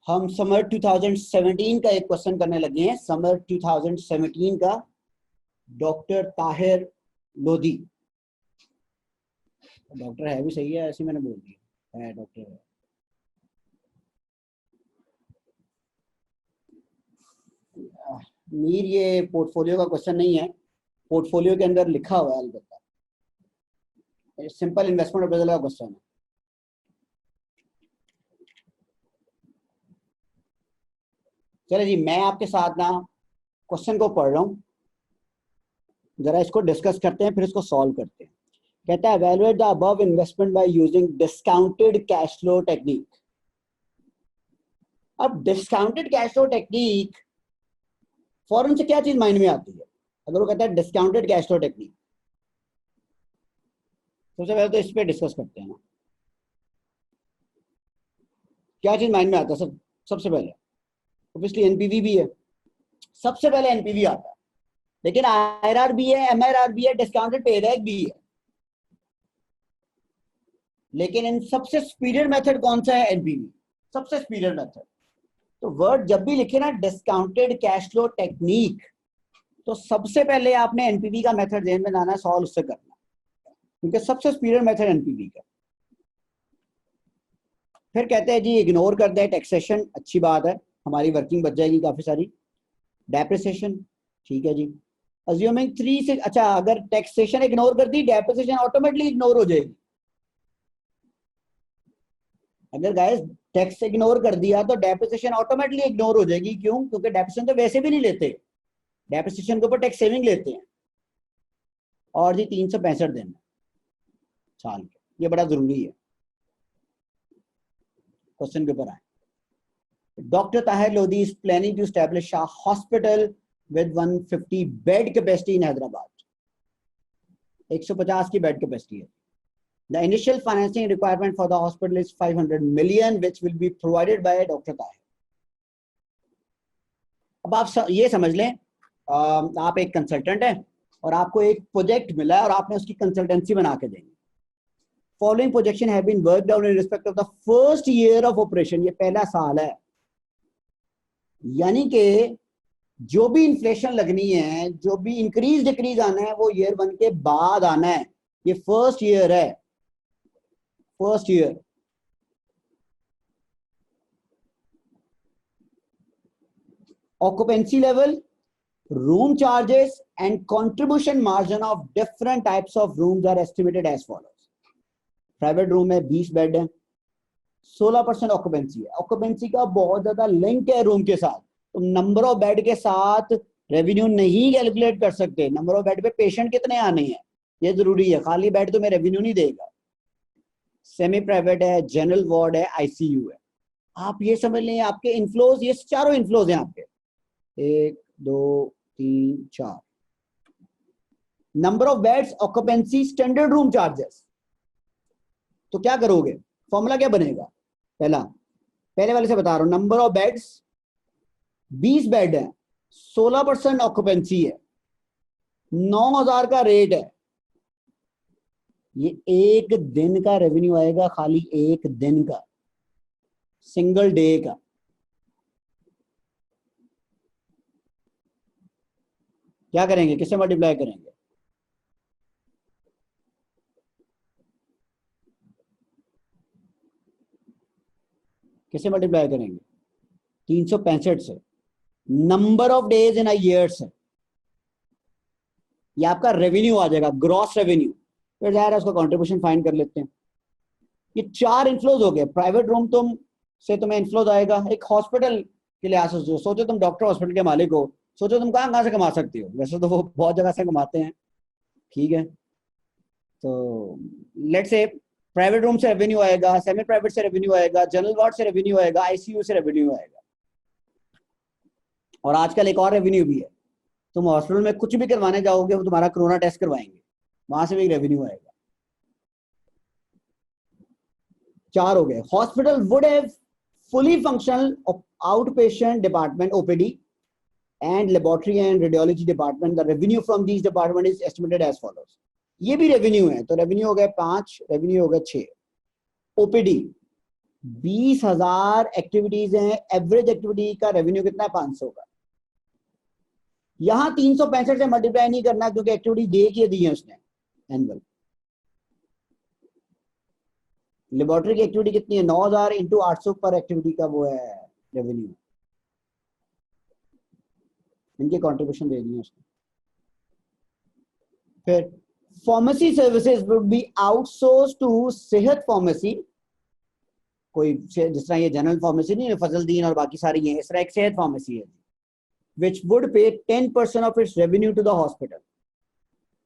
हम समर 2017 का एक क्वेश्चन करने लगे हैं। समर 2017 का डॉक्टर ताहिर लोधी। डॉक्टर है भी सही है, ऐसे मैंने बोल दिया है डॉक्टर है। मीर ये पोर्टफोलियो का क्वेश्चन नहीं है, पोर्टफोलियो के अंदर लिखा हुआ है, अलबत्ता सिंपल इन्वेस्टमेंट अप्रेजल का क्वेश्चन है। चलिए जी, मैं आपके साथ ना क्वेश्चन को पढ़ रहा हूँ, जरा इसको डिस्कस करते हैं, फिर इसको सॉल्व करते हैं। कहता है evaluate the above investment by using discounted cash flow technique। अब डिस्काउंटेड कैश फ्लो टेक्निक फौरन से क्या चीज माइंड में आती है? अगर वो कहता है डिस्काउंटेड कैश फ्लो टेक्निक, सबसे पहले तो इस पे डिस्कस करते हैं ना, क्या चीज माइंड में आता है? सबसे पहले ऑब्वियसली एनपीवी भी है, सबसे पहले एनपीवी आता है, लेकिन आईआरआर भी है, एमआईआर भी है, डिस्काउंटेड पेबैक भी है, लेकिन इन सबसे सुपीरियर मेथड कौन सा है? एनपीवी, सबसे सुपीरियर मेथड। तो वर्ड जब भी लिखे ना डिस्काउंटेड कैश फ्लो टेक्निक, तो सबसे पहले आपने एनपीवी का मेथड ध्यान में लाना है, सॉल्व उससे करना, क्योंकि सबसे सुपीरियर मेथड एनपीवी का। फिर कहते हैं जी इग्नोर कर दे टैक्सेशन, अच्छी बात है, हमारी वर्किंग बच जाएगी काफी सारी। डेप्रिसिएशन, ठीक है जी। अज्यूमिंग 3 से, अच्छा अगर टैक्सेशन इग्नोर कर दी, डेप्रिसिएशन ऑटोमेटिकली इग्नोर हो जाएगी। अगर गाइस टैक्स इग्नोर कर दिया तो डेप्रिसिएशन ऑटोमेटिकली इग्नोर हो जाएगी। क्यों? क्योंकि डेप्रिसिएशन तो वैसे भी नहीं लेते, डेप्रिसिएशन के ऊपर टैक्स सेविंग लेते हैं। और जी 365 दिन साल के, ये बड़ा जरूरी है, क्वेश्चन के ऊपर आए। Doctor Tahir Lodhi is planning to establish a hospital with 150 bed capacity in Hyderabad. 150 की बेड कैपेसिटी है। The initial financing requirement for the hospital is 500 million, which will be provided by Dr. Tahir। अब आप ये समझ लें, आप एक कंसल्टेंट हैं और आपको एक प्रोजेक्ट मिला है और आपने उसकी कंसल्टेंसी बना के देनी। Following projection have been worked out in respect of the first year of operation। ये पहला साल है, यानी कि जो भी इन्फ्लेशन लगनी है, जो भी इंक्रीज डिक्रीज आना है, वो ईयर 1 के बाद आना है। ये फर्स्ट ईयर है, first year. Occupancy level, room charges and contribution margin of different types of rooms are estimated as follows। Private room में 20 बेड है, 16% ऑक्यूपेंसी है। ऑक्यूपेंसी का बहुत ज्यादा लिंक है रूम के साथ, तो नंबर ऑफ बेड के साथ रेवेन्यू नहीं कैलकुलेट कर सकते। नंबर ऑफ बेड पे पेशेंट कितने आने हैं ये जरूरी है, खाली बेड तो मैं रेवेन्यू नहीं देगा। सेमी प्राइवेट है, जनरल वार्ड है, आईसीयू है। आप ये समझ लें आपके इनफ्लोज, ये चारों इनफ्लोज हैं आपके, 1 2 3 4। Number of beds, occupancy, standard room charges. तो क्या करोगे, फॉर्मूला क्या बनेगा? पहले वाले से बता रहा हूं, नंबर ऑफ बेड्स 20 बेड है, 16% ऑक्यूपेंसी है, 9000 का रेट है। ये एक दिन का रेवेन्यू आएगा, खाली एक दिन का, सिंगल डे का। क्या करेंगे, किससे मल्टीप्लाई करेंगे? किससे मल्टीप्लाई करेंगे? 365 से। Number of days in a year से ये आपका रेवेन्यू आ जाएगा, ग्रॉस रेवेन्यू। फिर जाहिर है उसका कंट्रीब्यूशन फाइंड कर लेते हैं। ये 4 इनफ्लोज हो गए। प्राइवेट रूम तुम से तुम्हें इनफ्लोज आएगा। एक हॉस्पिटल के लिए सोचो तुम डॉक्टर हॉस्पिटल के मालिक हो, सोचो तुम कहाँ से कमा सकते हो। वैसे तो वो बहुत जगह से कमाते हैं, ठीक है। तो लेट से प्राइवेट रूम से रेवेन्यू आएगा, सेमी प्राइवेट से रेवेन्यू आएगा, जनरल वार्ड से रेवेन्यू आएगा, आईसीयू से रेवेन्यू आएगा। और आजकल एक और रेवेन्यू भी है, तुम हॉस्पिटल में कुछ भी करवाने जाओगे, वो तुम्हारा कोरोना टेस्ट करवाएंगे, वहां से भी रेवेन्यू आएगा। 4 हो गए। Hospital would have fully functional out patient department OPD and laboratory and radiology department। The revenue from these department is estimated as follows। ये भी रेवेन्यू है, तो रेवेन्यू हो गए 5, रेवेन्यू हो गए 6। ओपीडी 20,000 एक्टिविटीज हैं, एवरेज एक्टिविटी का रेवेन्यू कितना है? 500 का। यहां 365 से मल्टीप्लाई नहीं करना क्योंकि एक्टिविटी दे के दी है उसने एनुअल। लेबोरेटरी की एक्टिविटी कितनी है? 9,000 इंटू 800 पर एक्टिविटी का वो है रेवेन्यू। इनके कंट्रीब्यूशन दे दिए उसने। फिर pharmacy services would be outsource to Sehat pharmacy. कोई जिस तरह ये जनरल फार्मेसी नहीं है, फजलदीन और बाकी सारी है, इस तरह एक सेहत फार्मेसी है, which would pay 10% of its revenue to the hospital।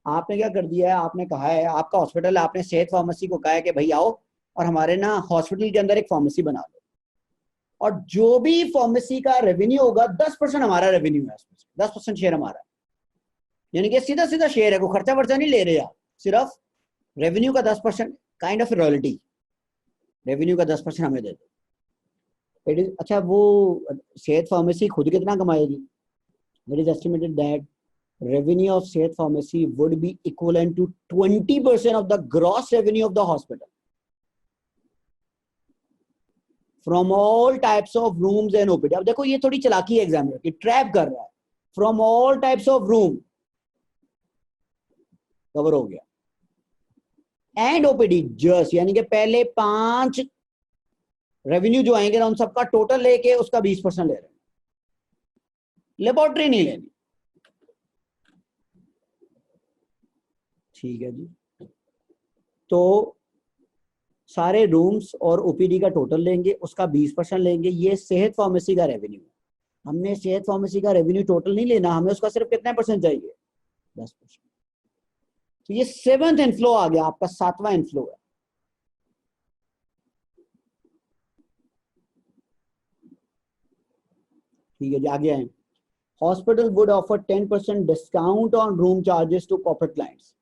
आपने क्या कर दिया है? आपने कहा है, आपका हॉस्पिटल है, आपने सेहत फार्मेसी को कहा है कि भाई आओ और हमारे ना हॉस्पिटल के अंदर एक फार्मेसी बना दो, और जो भी फार्मेसी का रेवेन्यू होगा 10% हमारा रेवेन्यू है, 10% शेयर हमारा है। यानी कि सीधा सीधा शेयर है, कोई खर्चा वर्चा नहीं ले रहे आप, सिर्फ रेवेन्यू का 10% काइंड ऑफ रॉयल्टी, रेवेन्यू का 10% हमें दे दो। अच्छा, वो सेहत फार्मेसी खुद कितना कमाएगी? It is estimated that revenue of Sehat Pharmacy would be equivalent to 20% of the gross revenue of the hospital from all types of rooms and OPD। अब देखो ये थोड़ी चालाकी है एग्जामिनर की, ट्रैप कर रहा है। from all types of room cover हो गया, and OPD just, यानी कि पहले 5 रेवेन्यू जो आएंगे ना उन सबका टोटल लेके उसका 20% ले रहे हैं, लेबोरेटरी नहीं लेनी। ठीक है जी, तो सारे रूम्स और ओपीडी का टोटल लेंगे, उसका 20% लेंगे। ये सेहत फार्मेसी का रेवेन्यू है। हमने सेहत फार्मेसी का रेवेन्यू टोटल नहीं लेना, हमें उसका सिर्फ कितना परसेंट चाहिए? 10%। तो ये 7th इनफ्लो आ गया, आपका 7वां इनफ्लो है। ठीक है जी, आगे आए। Hospital would offer 10% discount on room charges to corporate clients.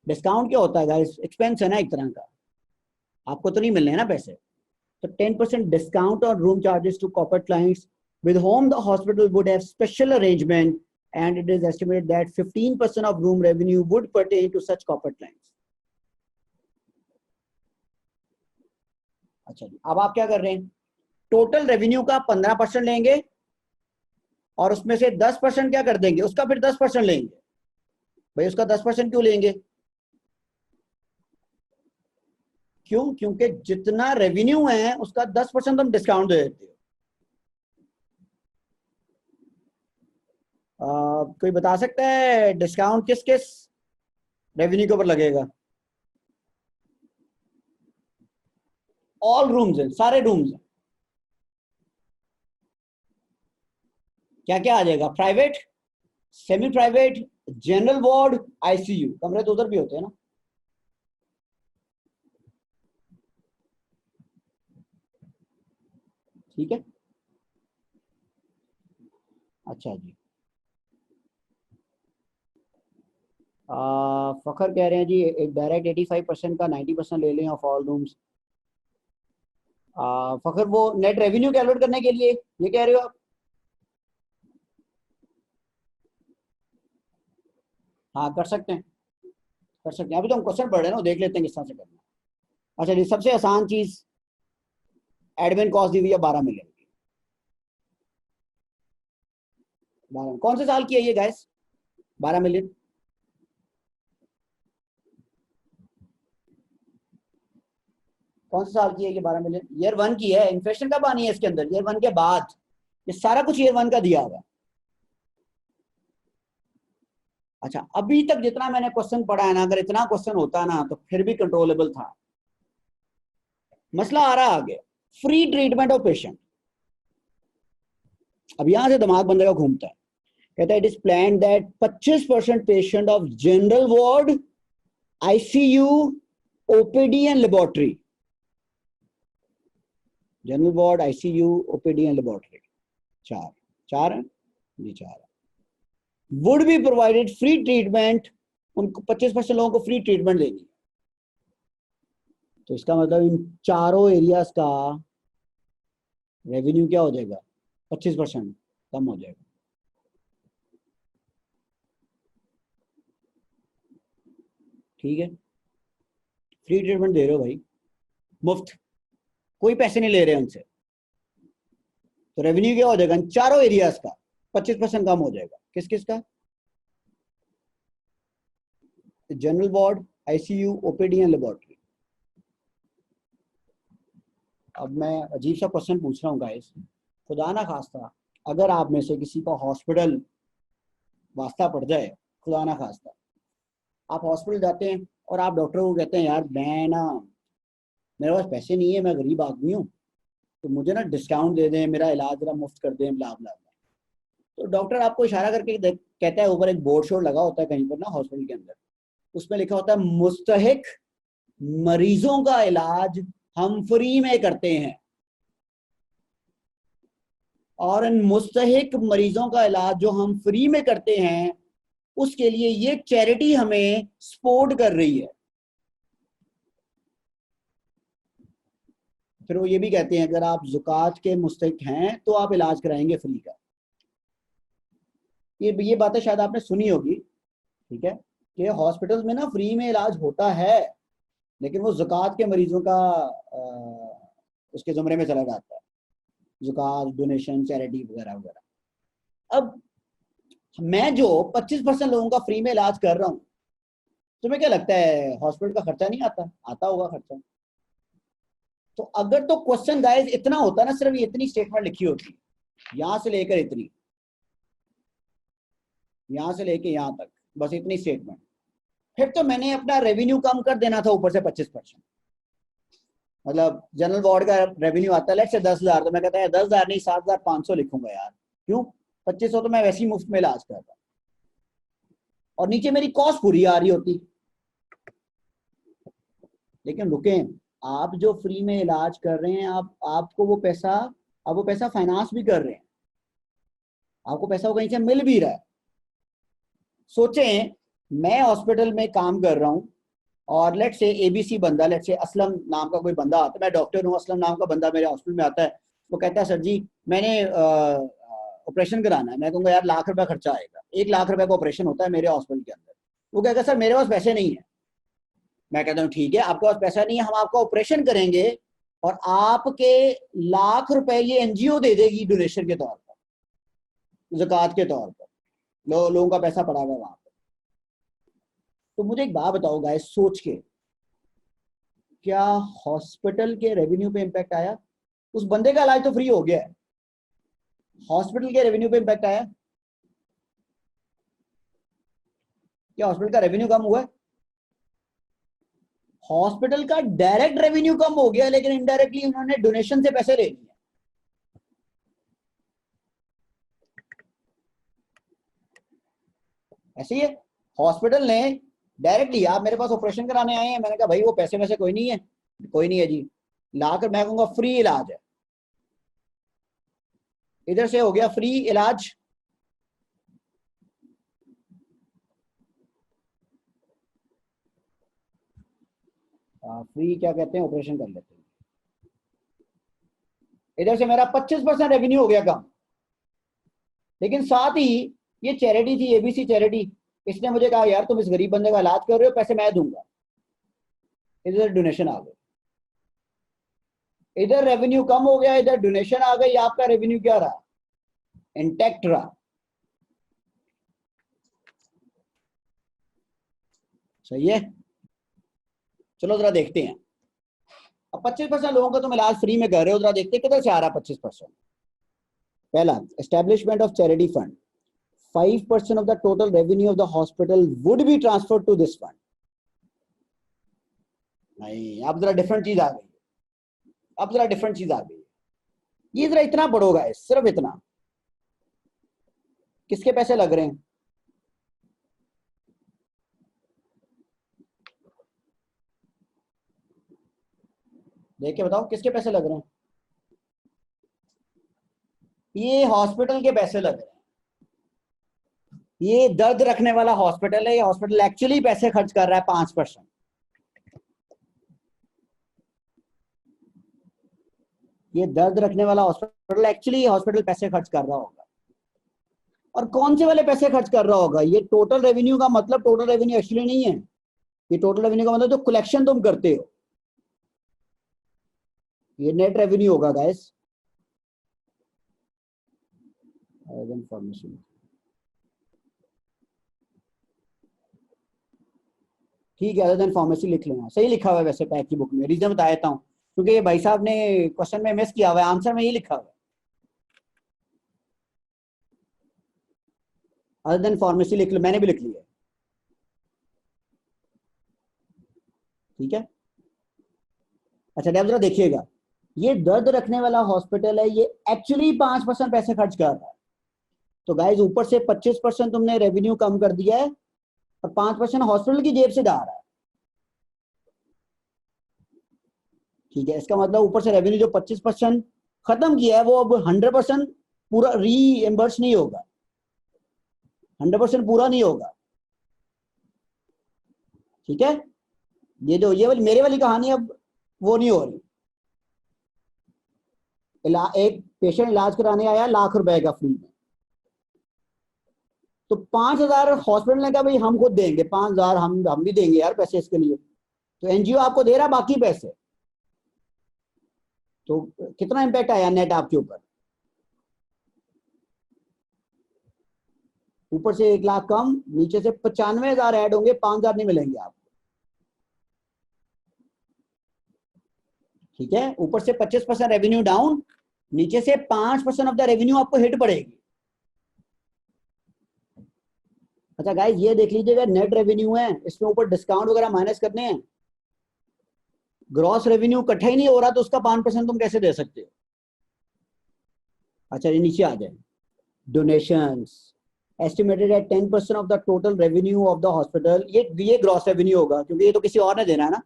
Discount क्या होता है गाइस? एक्सपेंस है ना एक तरह का, आपको तो नहीं मिलने हैं ना पैसे। तो 10% discount on room charges to corporate clients with whom the hospital would have special arrangement, and it is estimated that 15% of room revenue would pertain to such corporate clients। अच्छा जी, अब आप क्या कर रहे हैं? टोटल रेवेन्यू का 15% लेंगे और उसमें से 10% क्या कर देंगे? उसका फिर 10% लेंगे। भाई उसका 10% क्यों लेंगे? क्यों? क्योंकि जितना रेवेन्यू है उसका 10% हम डिस्काउंट दे देते हो। कोई बता सकता है डिस्काउंट किस किस रेवेन्यू के ऊपर लगेगा? ऑल रूम्स हैं, सारे रूम्स हैं। क्या क्या आ जाएगा? Private, semi private, general ward, ICU. कमरे तो उधर भी होते हैं ना। ठीक है, अच्छा जी। फखर कह रहे हैं जी एक डायरेक्ट 85% का 90% ले लें ऑफ ऑल रूम्स। फखर वो नेट रेवेन्यू कैलकुलेट करने के लिए ये कह रहे हो आप? हाँ कर सकते हैं, कर सकते हैं। अभी तो हम क्वेश्चन पढ़ रहे हैं ना, देख लेते हैं किस तरह से करना है। अच्छा जी, सबसे आसान चीज, एडमिन कॉस्ट दी हुई है 12 मिलियन की। 12 कौन से साल की है ये गाइस? 12 मिलियन कौन से साल की है ये? 12 मिलियन ईयर 1 की है। इन्फ्लेशन कब आनी है इसके अंदर? ईयर 1 के बाद। ये सारा कुछ ईयर 1 का दिया हुआ है। अच्छा, अभी तक जितना मैंने क्वेश्चन पढ़ा है ना, अगर इतना क्वेश्चन होता ना तो फिर भी कंट्रोलेबल था। मसला आ रहा आगे, फ्री ट्रीटमेंट ऑफ पेशेंट। अब यहां से दिमाग बंदे का घूमता है। कहता है it is plan that 25% patient of general ward, ICU, OPD and laboratory, general ward, ICU, OPD and laboratory, चार चार है जी, चार है, would be provided free treatment. उनको 25% लोगों को फ्री ट्रीटमेंट देनी। तो इसका मतलब इन चारों एरियाज का रेवेन्यू क्या हो जाएगा? 25% कम हो जाएगा। ठीक है, फ्री ट्रीटमेंट दे रहे हो भाई, मुफ्त, कोई पैसे नहीं ले रहे उनसे, तो रेवेन्यू क्या हो जाएगा इन चारों एरियाज का 25% कम हो जाएगा। किस किस का? General ward, ICU, OPD and laboratory. अब मैं अजीब सा क्वेश्चन पूछ रहा हूँ गाइस, खुदा ना खास्ता अगर आप में से किसी का हॉस्पिटल वास्ता पड़ जाए, खुदा ना खास्ता आप हॉस्पिटल जाते हैं और आप डॉक्टर को कहते हैं यार मैं ना, मेरे पास पैसे नहीं है, मैं गरीब आदमी हूँ, तो मुझे ना डिस्काउंट दे दें, मेरा इलाज जरा मुफ्त कर दें, ब्ला ब्ला ब्ला। तो डॉक्टर आपको इशारा करके कहता है, ऊपर एक बोर्ड शोर्ड लगा होता है कहीं पर ना हॉस्पिटल के अंदर, उसमें लिखा होता है मुस्तहिक मरीजों का इलाज हम फ्री में करते हैं, और इन मुस्तहिक मरीजों का इलाज जो हम फ्री में करते हैं उसके लिए ये चैरिटी हमें सपोर्ट कर रही है। फिर वो ये भी कहते हैं अगर आप ज़कात के मुस्तहिक हैं तो आप इलाज कराएंगे फ्री का। ये बातें शायद आपने सुनी होगी, ठीक है, कि हॉस्पिटल में ना फ्री में इलाज होता है, लेकिन वो ज़कात के मरीजों का उसके ज़ुमरे में चला जाता है, ज़कात, डोनेशन, चैरिटी वगैरह वगैरह। अब मैं जो 25% लोगों का फ्री में इलाज कर रहा हूँ, तुम्हें क्या लगता है हॉस्पिटल का खर्चा नहीं आता? आता होगा खर्चा। तो अगर तो क्वेश्चन गाइस इतना होता ना, सिर्फ इतनी स्टेटमेंट लिखी होती, यहां से लेकर इतनी, यहां से लेकर यहां तक, बस इतनी स्टेटमेंट, फिर तो मैंने अपना रेवेन्यू कम कर देना था ऊपर से 25%। मतलब जनरल वार्ड का रेवेन्यू आता है लेट्स से 10,000, तो मैं कहता है 10,000 नहीं 7,500 लिखूंगा यार, क्यों? 2500 तो मैं वैसे ही मुफ्त में इलाज करता, और नीचे मेरी कॉस्ट पूरी आ रही होती। लेकिन रुकें, आप जो फ्री में इलाज कर रहे हैं, आपको वो पैसा फाइनेंस भी कर रहे हैं, आपको पैसा वो कहीं से मिल भी रहा है। सोचें मैं हॉस्पिटल में काम कर रहा हूं और लेट से एबीसी बंदा, लेट से असलम नाम का कोई बंदा आता है, मैं डॉक्टर हूँ, असलम नाम का बंदा मेरे हॉस्पिटल में आता है, वो कहता है सर जी मैंने ऑपरेशन कराना है। मैं कहूँगा यार लाख रुपया खर्चा आएगा, 1 लाख रुपए का ऑपरेशन होता है मेरे हॉस्पिटल के अंदर। वो कहेगा सर मेरे पास पैसे नहीं है। मैं कहता हूँ ठीक है, आपके पास पैसा नहीं है, हम आपका ऑपरेशन करेंगे और आपके लाख रुपए ये एनजीओ दे देगी डोनेशन के तौर पर, ज़कात के तौर पर, लोगों का पैसा पड़ा हुआ वहां पर। तो मुझे एक बात बताओ गाइस सोच के, क्या हॉस्पिटल के रेवेन्यू पे इंपैक्ट आया? उस बंदे का इलाज तो फ्री हो गया है, हॉस्पिटल के रेवेन्यू पे इंपैक्ट आया? क्या हॉस्पिटल का रेवेन्यू कम हुआ है? हॉस्पिटल का डायरेक्ट रेवेन्यू कम हो गया, लेकिन इनडायरेक्टली उन्होंने डोनेशन से पैसे ले लिए। ऐसे ही है, हॉस्पिटल ने डायरेक्टली, आप मेरे पास ऑपरेशन कराने आए हैं, मैंने कहा भाई वो पैसे वैसे कोई नहीं है, कोई नहीं है जी, लाकर मैं कहूंगा फ्री इलाज है, इधर से हो गया फ्री इलाज। फ्री क्या कहते हैं, ऑपरेशन कर लेते हैं, इधर से मेरा 25% रेवेन्यू हो गया कम। लेकिन साथ ही ये चैरिटी थी, एबीसी चैरिटी, इसने मुझे कहा यार तुम इस गरीब बंदे का इलाज कर रहे हो, पैसे मैं दूंगा, इधर डोनेशन आ गई, इधर रेवेन्यू कम हो गया, इधर डोनेशन आ गई, आपका रेवेन्यू क्या रहा? इंटैक्ट रहा। सही है, चलो जरा देखते हैं। अब 25% लोगों को तुम इलाज फ्री में कर रहे हो, जरा देखते हैं किधर से आ रहा 25%। पहला, establishment of charity fund, 5% of the total revenue of the hospital would be transferred to this fund. नहीं, अब जरा डिफरेंट चीज आ गई, अब जरा डिफरेंट चीज आ गई। ये जरा इतना पढ़ोगा, सिर्फ इतना, किसके पैसे लग रहे हैं? देख के बताओ किसके पैसे लग रहे हैं? ये हॉस्पिटल के पैसे लग रहे हैं। ये दर्द रखने वाला हॉस्पिटल है, ये हॉस्पिटल एक्चुअली पैसे खर्च कर रहा है 5%। ये दर्द रखने वाला हॉस्पिटल एक्चुअली हॉस्पिटल पैसे खर्च कर रहा होगा। और कौन से वाले पैसे खर्च कर रहा होगा? ये टोटल रेवेन्यू का मतलब टोटल रेवेन्यू एक्चुअली नहीं है, ये टोटल रेवेन्यू का मतलब जो कलेक्शन तुम करते हो, ये नेट रेवेन्यू होगा गाइस। फॉर्मेशन ठीक है, अदर देन फार्मेसी लिख लेना, सही लिखा हुआ है वैसे पैक की बुक में, रीजन बता देता हूँ क्योंकि ये भाई साहब ने क्वेश्चन में मिस किया हुआ है, आंसर में ये लिखा हुआ है अदर देन फार्मेसी लिख लो, मैंने भी लिख लिया है। ठीक है, अच्छा अब जरा देखिएगा, ये दर्द रखने वाला हॉस्पिटल है, ये एक्चुअली 5% पैसे खर्च कर रहा है। तो गाइज ऊपर से 25% तुमने रेवेन्यू कम कर दिया है और 5% हॉस्पिटल की जेब से जा रहा है। ठीक है, इसका मतलब ऊपर से रेवेन्यू जो 25% खत्म किया है वो अब 100% पूरा रीएम्बर्स नहीं होगा, 100% पूरा नहीं होगा। ठीक है, ये जो ये वाली मेरे वाली कहानी अब वो नहीं हो रही। एक पेशेंट इलाज कराने आया ₹1,00,000 का फ्री में, तो 5,000 हॉस्पिटल ने कहा भाई हम खुद देंगे, 5,000 हम भी देंगे यार पैसे इसके लिए, तो एनजीओ आपको दे रहा बाकी पैसे, तो कितना इंपैक्ट आया नेट आपके ऊपर? ऊपर से 1,00,000 कम, नीचे से 95,000 ऐड होंगे, 5,000 नहीं मिलेंगे आपको। ठीक है, ऊपर से 25% रेवेन्यू डाउन, नीचे से 5% ऑफ द रेवेन्यू आपको हिट पड़ेगी। अच्छा गाइस ये देख लीजिएगा, नेट रेवेन्यू है, इसमें ऊपर डिस्काउंट वगैरह माइनस करने हैं, ग्रॉस रेवेन्यू इकट्ठा ही नहीं हो रहा, तो उसका 5% तुम कैसे दे सकते हो? अच्छा ये नीचे आ जाए, donations estimated at 10% of the total revenue of the hospital, ये ग्रॉस रेवेन्यू होगा क्योंकि ये तो किसी और ने देना है ना।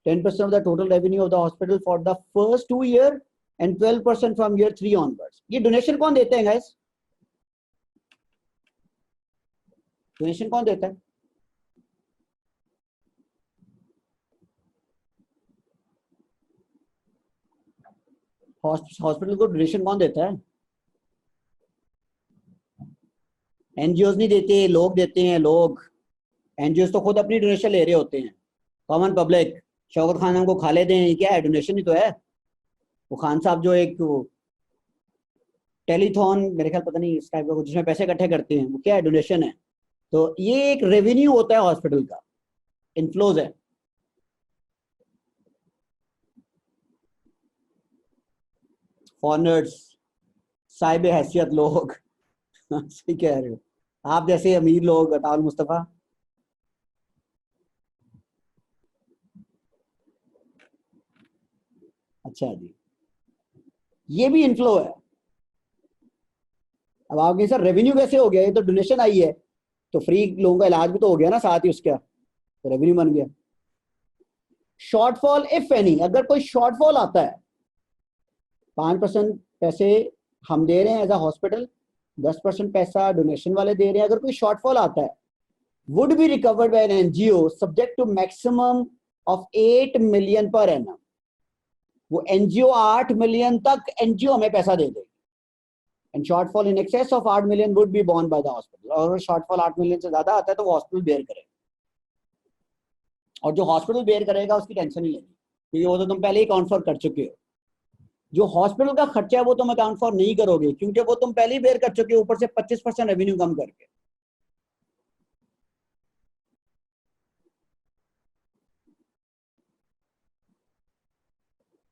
10% of the total revenue of the hospital for the first 2 year and 12% from year 3 onwards. ये डोनेशन कौन देते हैं गाइस? डोनेशन कौन देता है? हॉस्पिटल को डोनेशन कौन देता है? एनजीओ नहीं देते, लोग देते हैं, लोग। एनजीओ तो खुद अपनी डोनेशन ले रहे होते हैं, कॉमन पब्लिक। शौकत खान हमको खा लेते हैं, ये क्या है? डोनेशन ही तो है। वो खान साहब जो एक टेलीथॉन मेरे ख्याल पता नहीं इस टाइप का जिसमें पैसे इकट्ठे करते हैं, वो क्या है? डोनेशन है। तो ये एक रेवेन्यू होता है हॉस्पिटल का, इनफ्लोज है। फॉरनर्स, साहिब हैसियत लोग सही कह रहे हो, आप जैसे अमीर लोग, अताउल मुस्तफा। अच्छा जी, ये भी इनफ्लो है। अब आपके सर रेवेन्यू कैसे हो गया? ये तो डोनेशन आई है, तो फ्री लोगों का इलाज भी तो हो गया ना साथ ही उसका, तो रेवेन्यू बन गया। शॉर्टफॉल इफ एनी, अगर कोई शॉर्टफॉल आता है, 5% पैसे हम दे रहे हैं एज अ हॉस्पिटल, 10% पैसा डोनेशन वाले दे रहे हैं, अगर कोई शॉर्टफॉल आता है would be recovered by an NGO subject to maximum of 8 million per annum. वो एनजीओ 8 मिलियन तक एनजीओ हमें पैसा दे देगी, and shortfall in excess of 8 million would be borne by the hospital. और अगर शॉर्टफॉल 8 मिलियन से ज्यादा आता है तो वो हॉस्पिटल बेयर करेगा, और जो हॉस्पिटल बेयर करेगा उसकी टेंशन नहीं लेनी क्योंकि वो तो तुम पहले ही अकाउंट फॉर कर चुके हो। जो हॉस्पिटल का खर्चा है वो तुम अकाउंट फॉर नहीं करोगे क्योंकि वो तुम पहले ही बेयर कर चुके हो, ऊपर से 25% रेवेन्यू कम करके।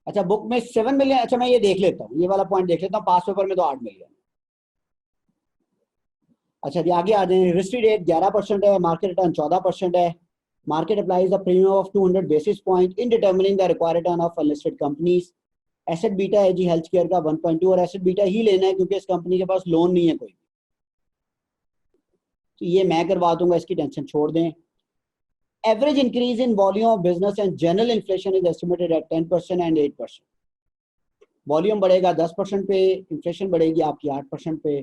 अच्छा बुक में 7 मिलियन, अच्छा मैं ये देख लेता हूँ, ये वाला पॉइंट देख लेता हूँ, पास पेपर में तो 8 मिलियन। अच्छा जी आगे आ जाए, रिस्ट्री रेट 11% है, मार्केट रिटर्न 14% है। Market applies a premium of 200 basis point in determining the required return of unlisted companies. Asset beta है जी हेल्थ केयर का 1.2, और एसेट बीटा ही लेना है क्योंकि इस कंपनी के पास लोन नहीं है कोई, तो ये मैं करवा दूंगा, इसकी टेंशन छोड़ दें। Average increase in volume of business and general inflation is estimated at 10% and 8%। Volume बढ़ेगा 10% पे, इन्फ्लेशन बढ़ेगी आपकी 8% पे।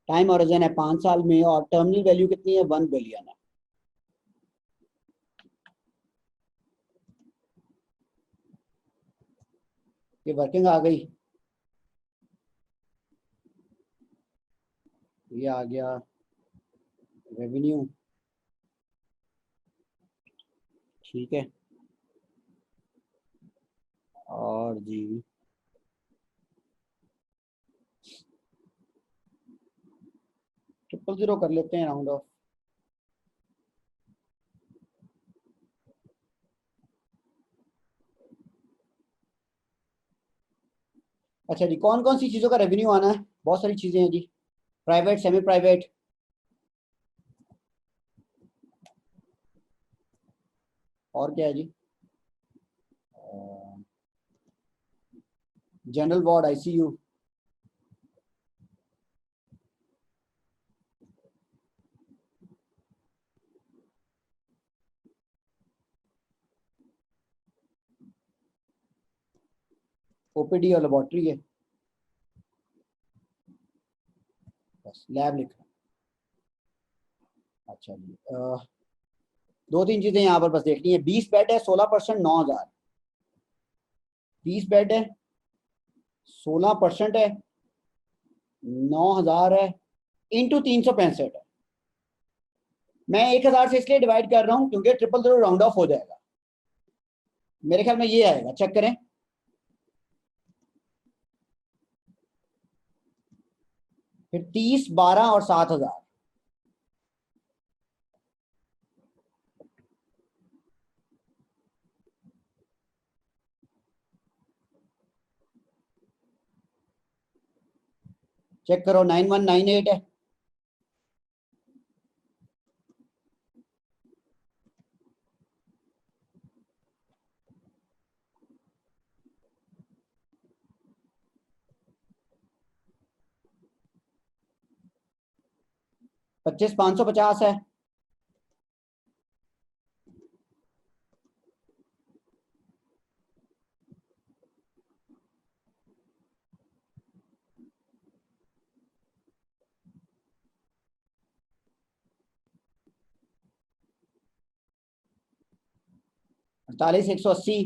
टाइम ऑरिजन है 5 साल में, और टर्मिनल वैल्यू कितनी है? 1 बिलियन है। ये वर्किंग आ गई, ये आ गया रेवेन्यू। ठीक है, और जी 000 कर लेते हैं राउंड ऑफ। अच्छा जी, कौन कौन सी चीजों का रेवेन्यू आना है? बहुत सारी चीजें हैं जी, प्राइवेट, सेमी प्राइवेट, और क्या है जी, जनरल वार्ड, आईसीयू, ओपीडी और लेबोरेटरी है, बस लैब लिख रहा हूं। अच्छा जी, दो तीन चीजें यहाँ पर बस देखनी है। 20 बेड है, 16%, 9,000। 20 बेड है, 16% है, 9,000 है, इंटू 365 है। मैं 1,000 से इसलिए डिवाइड कर रहा हूं क्योंकि 000 राउंड ऑफ हो जाएगा। मेरे ख्याल में ये आएगा, चेक करें। फिर 30, 12 और 7,000। चेक करो, 9198 है। पच्चीस 550 है। अड़तालीस 180।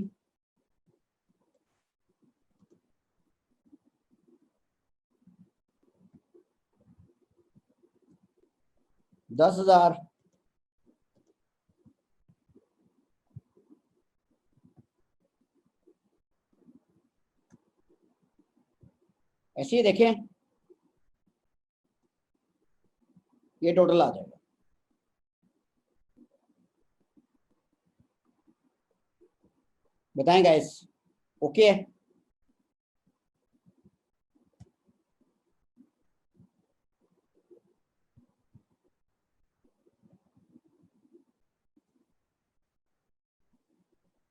10,000। ऐसे ही देखें, ये टोटल आ जाएगा। बताएं गाइस, ओके है?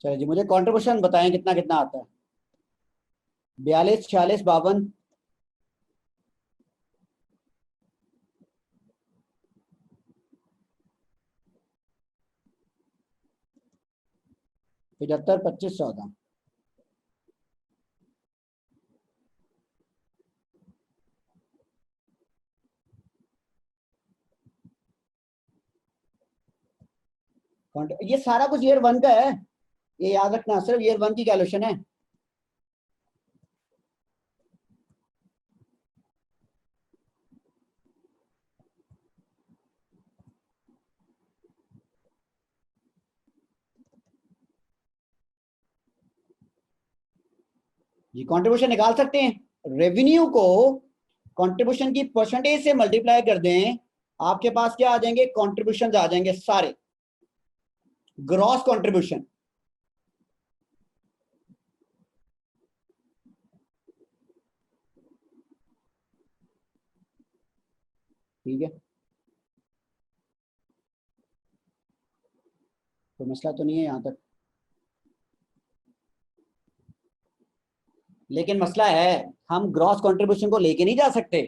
चलो जी, मुझे कंट्रीब्यूशन बताएं कितना कितना आता है। 42, 46, 52। पचहत्तर, 25, 14। ये सारा कुछ ईयर 1 का है, ये याद रखना, सिर्फ ईयर 1 की कैलकुलेशन है। जी कंट्रीब्यूशन निकाल सकते हैं। रेवेन्यू को कंट्रीब्यूशन की परसेंटेज से मल्टीप्लाई कर दें, आपके पास क्या आ जाएंगे? कंट्रीब्यूशन आ जाएंगे सारे, ग्रॉस कंट्रीब्यूशन। ठीक है, तो मसला तो नहीं है यहां तक, लेकिन मसला है हम ग्रॉस कंट्रीब्यूशन को लेके नहीं जा सकते,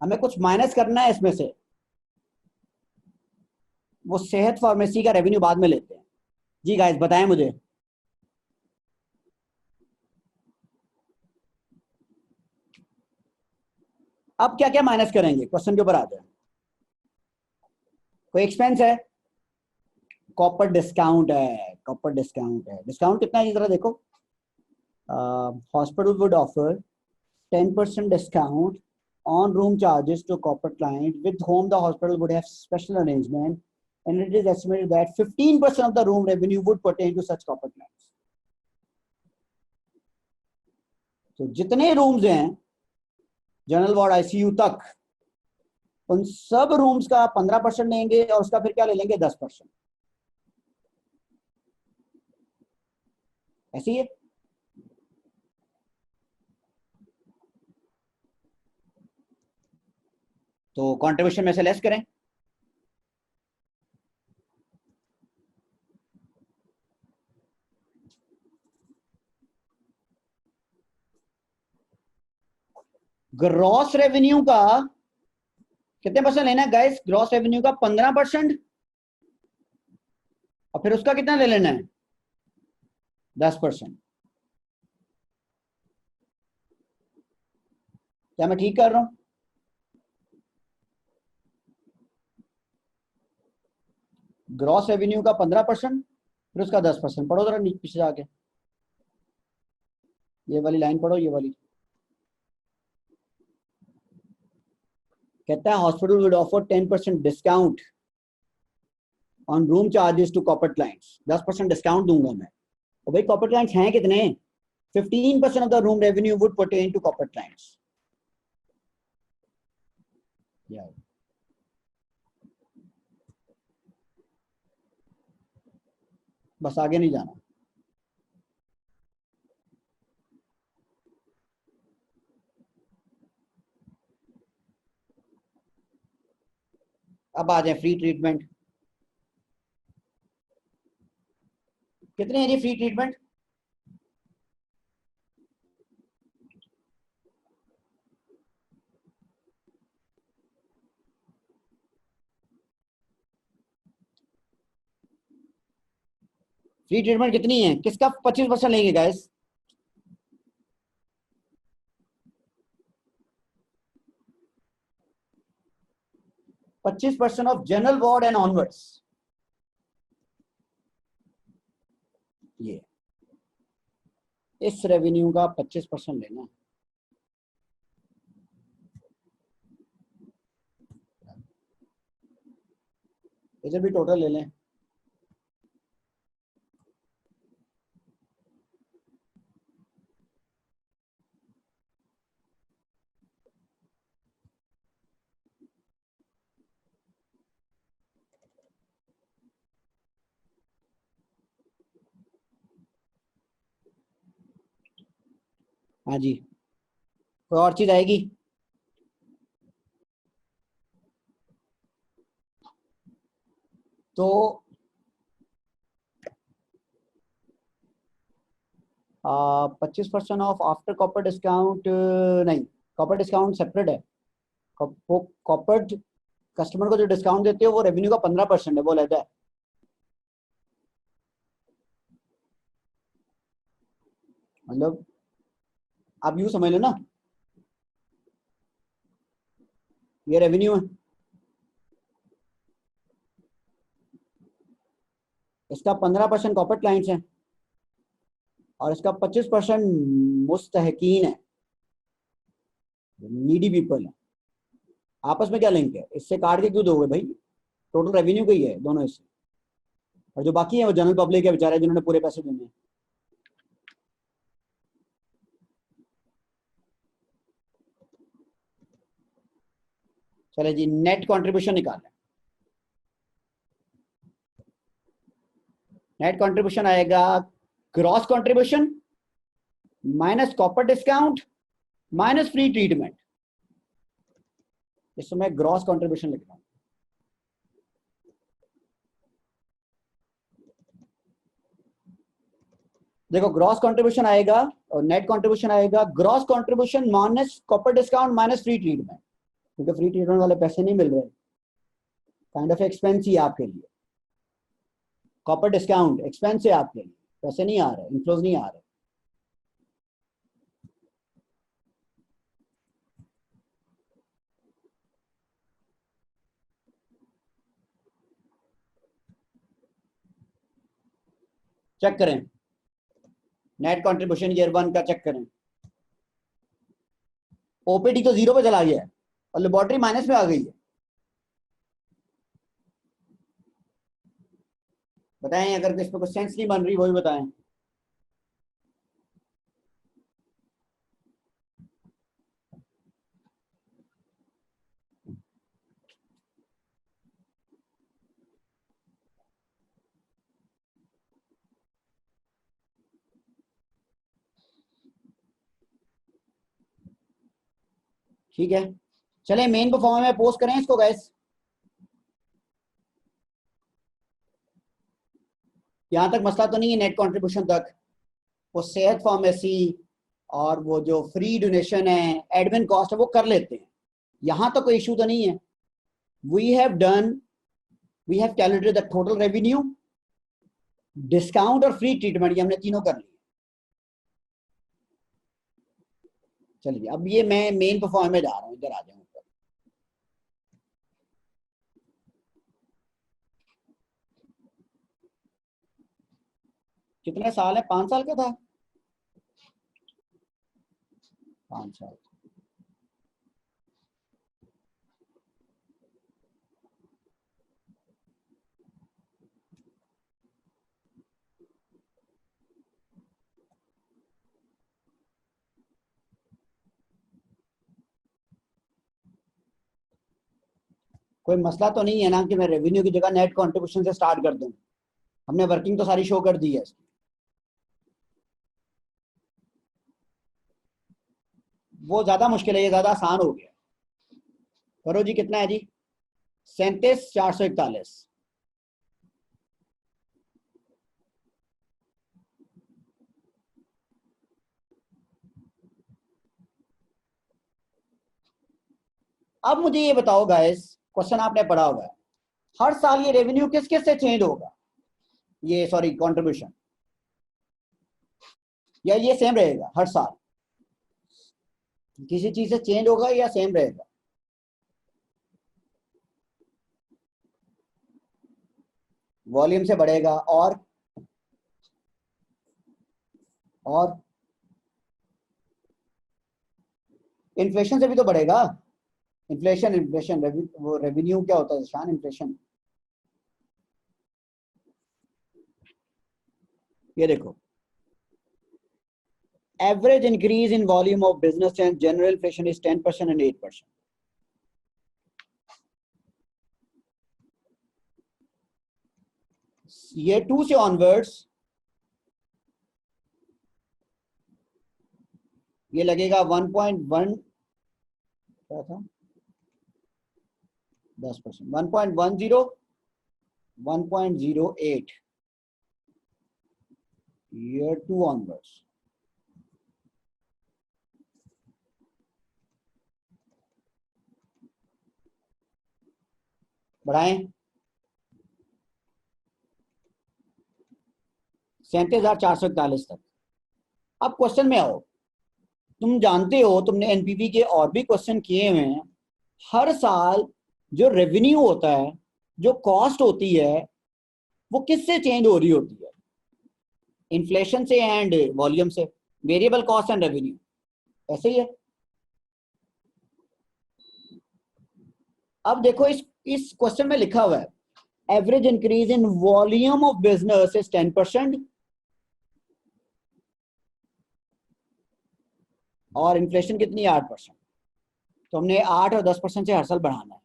हमें कुछ माइनस करना है इसमें से। वो सेहत फार्मेसी का रेवेन्यू बाद में लेते हैं। जी गाइस बताएं मुझे, अब क्या क्या माइनस करेंगे, क्वेश्चन के ऊपर आ जाए। कोई एक्सपेंस है? कॉपर डिस्काउंट है, कॉपर डिस्काउंट है। डिस्काउंट कितना है जरा देखो। Hospital would offer 10% discount on room charges to corporate client with whom the hospital would have special arrangement, and it is estimated that 15% of the room revenue would pertain to such corporate clients. तो जितने rooms हैं general ward ICU तक, उन सब rooms का 15% लेंगे और उसका फिर क्या ले लेंगे 10%। ऐसी है। तो कंट्रीब्यूशन में से लेस करें। ग्रॉस रेवेन्यू का कितने परसेंट लेना है गाइस? ग्रॉस रेवेन्यू का 15%, और फिर उसका कितना ले लेना है 10%। क्या मैं ठीक कर रहा हूं? ग्रॉस रेवेन्यू का 15%, फिर उसका 10%। पढ़ो जरा नीचे पीछे जाके, ये वाली लाइन पढ़ो, ये वाली। कहता है hospital would offer 10% discount on room charges to corporate clients. 10% discount दूंगा मैं। और भाई कॉर्पोरेट क्लाइंट्स हैं कितने? 15% of the room revenue would pertain to corporate clients. बस आगे नहीं जाना। अब आ जाए फ्री ट्रीटमेंट। कितने हैं ये फ्री ट्रीटमेंट? फ्री ट्रीटमेंट कितनी है? किसका 25% लेंगे guys? %25 of general ward and onwards. ये इस रेवेन्यू का 25% लेना। इधर भी टोटल ले लें। हाँ जी, कोई और चीज आएगी? तो 25% ऑफ आफ्टर कॉर्पोरेट डिस्काउंट नहीं, कॉर्पोरेट डिस्काउंट सेपरेट है। वो कॉर्पोरेट कस्टमर को जो डिस्काउंट देते हो वो रेवेन्यू का 15% है, वो अलग है। मतलब आप यूं समझ लो ना, ये रेवेन्यू है, इसका 15% कॉर्पोरेट क्लाइंट्स है और इसका 25% मुस्तहकीन है, नीडी पीपल है। आपस में क्या लिंक है? इससे काट के क्यों दोगे भाई? टोटल रेवेन्यू का ही है दोनों हिस्से, और जो बाकी है वो जनरल पब्लिक है बेचारे, जिन्होंने पूरे पैसे देने हैं। चले जी, नेट कंट्रीब्यूशन निकालें। नेट कंट्रीब्यूशन आएगा gross contribution minus corporate discount minus free treatment. इसमें ग्रॉस कंट्रीब्यूशन लिख रहा हूं। देखो ग्रॉस कंट्रीब्यूशन आएगा और नेट कंट्रीब्यूशन आएगा। Gross contribution minus corporate discount minus free treatment, क्योंकि फ्री ट्रीटमेंट वाले पैसे नहीं मिल रहे, काइंड ऑफ एक्सपेंस ही आपके लिए। कॉर्पोरेट डिस्काउंट एक्सपेंस है आपके लिए, पैसे नहीं आ रहे, इनफ्लोज नहीं आ रहे। चेक करें, नेट कंट्रीब्यूशन ईयर 1 का चेक करें। ओपीडी तो 0 पे चला गया है और लेबोरेटरी माइनस में आ गई है। बताएं अगर इस पर कुछ सेंस नहीं बन रही, वही बताएं। ठीक है, चले मेन परफॉर्मर में पोस्ट करें इसको गाइस। यहां तक मसला तो नहीं है नेट कंट्रीब्यूशन तक, वो सेहत फार्मेसी और वो जो फ्री डोनेशन है, एडमिन कॉस्ट है, वो कर लेते हैं, यहां तक कोई इशू तो नहीं है। We have calculated the total revenue, discount और फ्री ट्रीटमेंट, ये हमने तीनों कर लिए। चलिए अब ये मैं मेन परफॉर्मर में जा रहा हूँ, इधर आ जाऊँ ऊपर। कितने साल है, 5 साल का था, 5 साल। कोई मसला तो नहीं है ना कि मैं रेवेन्यू की जगह नेट कंट्रीब्यूशन से स्टार्ट कर दूं, हमने वर्किंग तो सारी शो कर दी है इसकी। वो ज्यादा मुश्किल है, ये ज्यादा आसान हो गया। करो जी, कितना है जी, 37,441। अब मुझे ये बताओ गाइस, क्वेश्चन आपने पढ़ा होगा, हर साल ये रेवेन्यू किस किस से चेंज होगा, ये सॉरी कंट्रीब्यूशन, या ये सेम रहेगा हर साल, किसी चीज से चेंज होगा या सेम रहेगा? वॉल्यूम से बढ़ेगा, और इन्फ्लेशन से भी तो बढ़ेगा। इन्फ्लेशन वो रेवेन्यू क्या होता है शान, इन्फ्लेशन। ये देखो, average increase in volume of business and general inflation is 10% and 8%। Year 2 से ऑनवर्ड्स ये लगेगा 1.1, क्या था, 10%, 1.10, 1.08 ईयर 2 ऑनवर्ड्स। बढ़ाएं 37,441 तक। अब क्वेश्चन में आओ, तुम जानते हो, तुमने एनपीवी के और भी क्वेश्चन किए हुए हैं, हर साल जो रेवेन्यू होता है, जो कॉस्ट होती है, वो किससे चेंज हो रही होती है? इन्फ्लेशन से एंड वॉल्यूम से, वेरिएबल कॉस्ट एंड रेवेन्यू, ऐसे ही है। अब देखो इस क्वेश्चन में लिखा हुआ है, average increase in volume of business is 10% और इन्फ्लेशन कितनी है, 8%। तो हमने 8 और 10% से हर साल बढ़ाना है।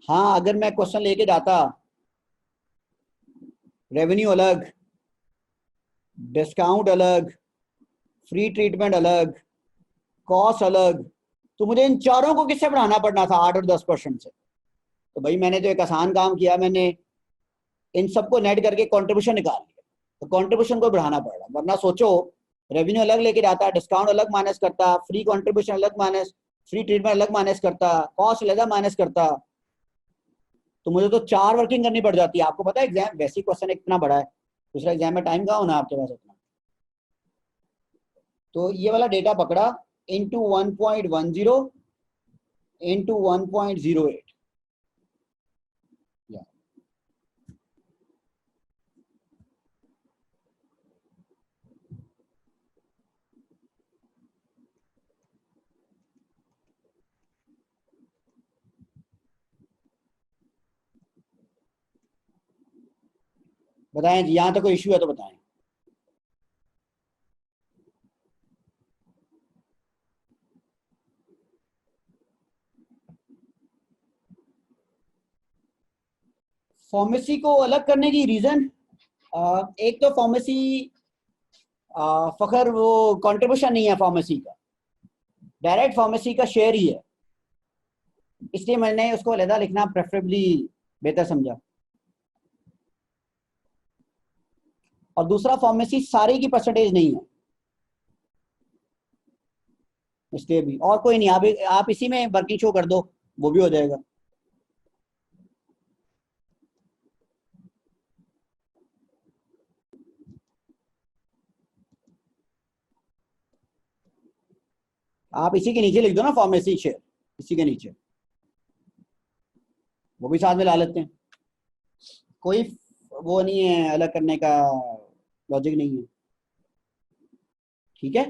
हाँ, अगर मैं क्वेश्चन लेके जाता, रेवेन्यू अलग, डिस्काउंट अलग, फ्री ट्रीटमेंट अलग, कॉस्ट अलग, तो मुझे इन चारों को किससे बढ़ाना पड़ना था, 8 और 10% से। तो भाई मैंने तो एक आसान काम किया, मैंने इन सबको नेट करके कंट्रीब्यूशन निकाल लिया, तो कंट्रीब्यूशन को बढ़ाना पड़ रहा, वरना सोचो रेवेन्यू अलग लेके जाता, डिस्काउंट अलग माइनस करता, फ्री कंट्रीब्यूशन अलग माइनस, फ्री ट्रीटमेंट अलग माइनस करता, कॉस्ट अलग माइनस करता, तो मुझे तो 4 वर्किंग करनी पड़ जाती है। आपको पता है एग्जाम वैसे क्वेश्चन इतना बड़ा है, दूसरा एग्जाम में टाइम कहाँ होना आपके पास इतना। तो ये वाला डेटा पकड़ा, इंटू 1.10 इंटू 1.08, बताएं जी, यहां तक कोई इश्यू है तो बताएं। फार्मेसी को अलग करने की रीजन, एक तो फार्मेसी फखर वो कंट्रीब्यूशन नहीं है फार्मेसी का, डायरेक्ट फार्मेसी का शेयर ही है, इसलिए मैंने उसको अलहदा लिखना प्रेफरेबली बेहतर समझा। और दूसरा फार्मेसी सारी की परसेंटेज नहीं है, इसलिए भी। और कोई नहीं, आप इसी में वर्किंग शो कर दो, वो भी हो जाएगा। आप इसी के नीचे लिख दो ना फार्मेसी शेयर, इसी के नीचे, वो भी साथ में ला लेते हैं, कोई वो नहीं है, अलग करने का लॉजिक नहीं है, ठीक है।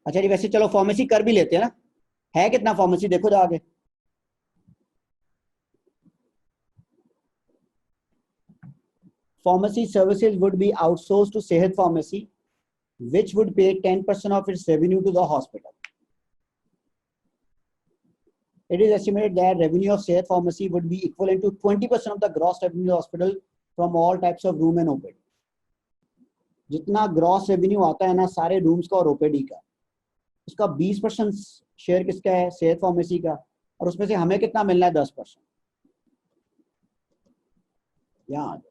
अच्छा जी, वैसे चलो फार्मेसी कर भी लेते हैं ना, है कितना फार्मेसी देखो जाके। Pharmacy services would be outsourced to Sehat Pharmacy, which would pay 10% of its revenue to the hospital. It is estimated that revenue of Sehat Pharmacy would be equivalent to 20% of the gross revenue of the hospital from all types of room and OPD. जितना gross revenue आता है ना सारे rooms का और OPD का, उसका 20% share किसका है? सेहत फार्मेसी का। और उसमें से हमें कितना मिलना है? 10%। यहाँ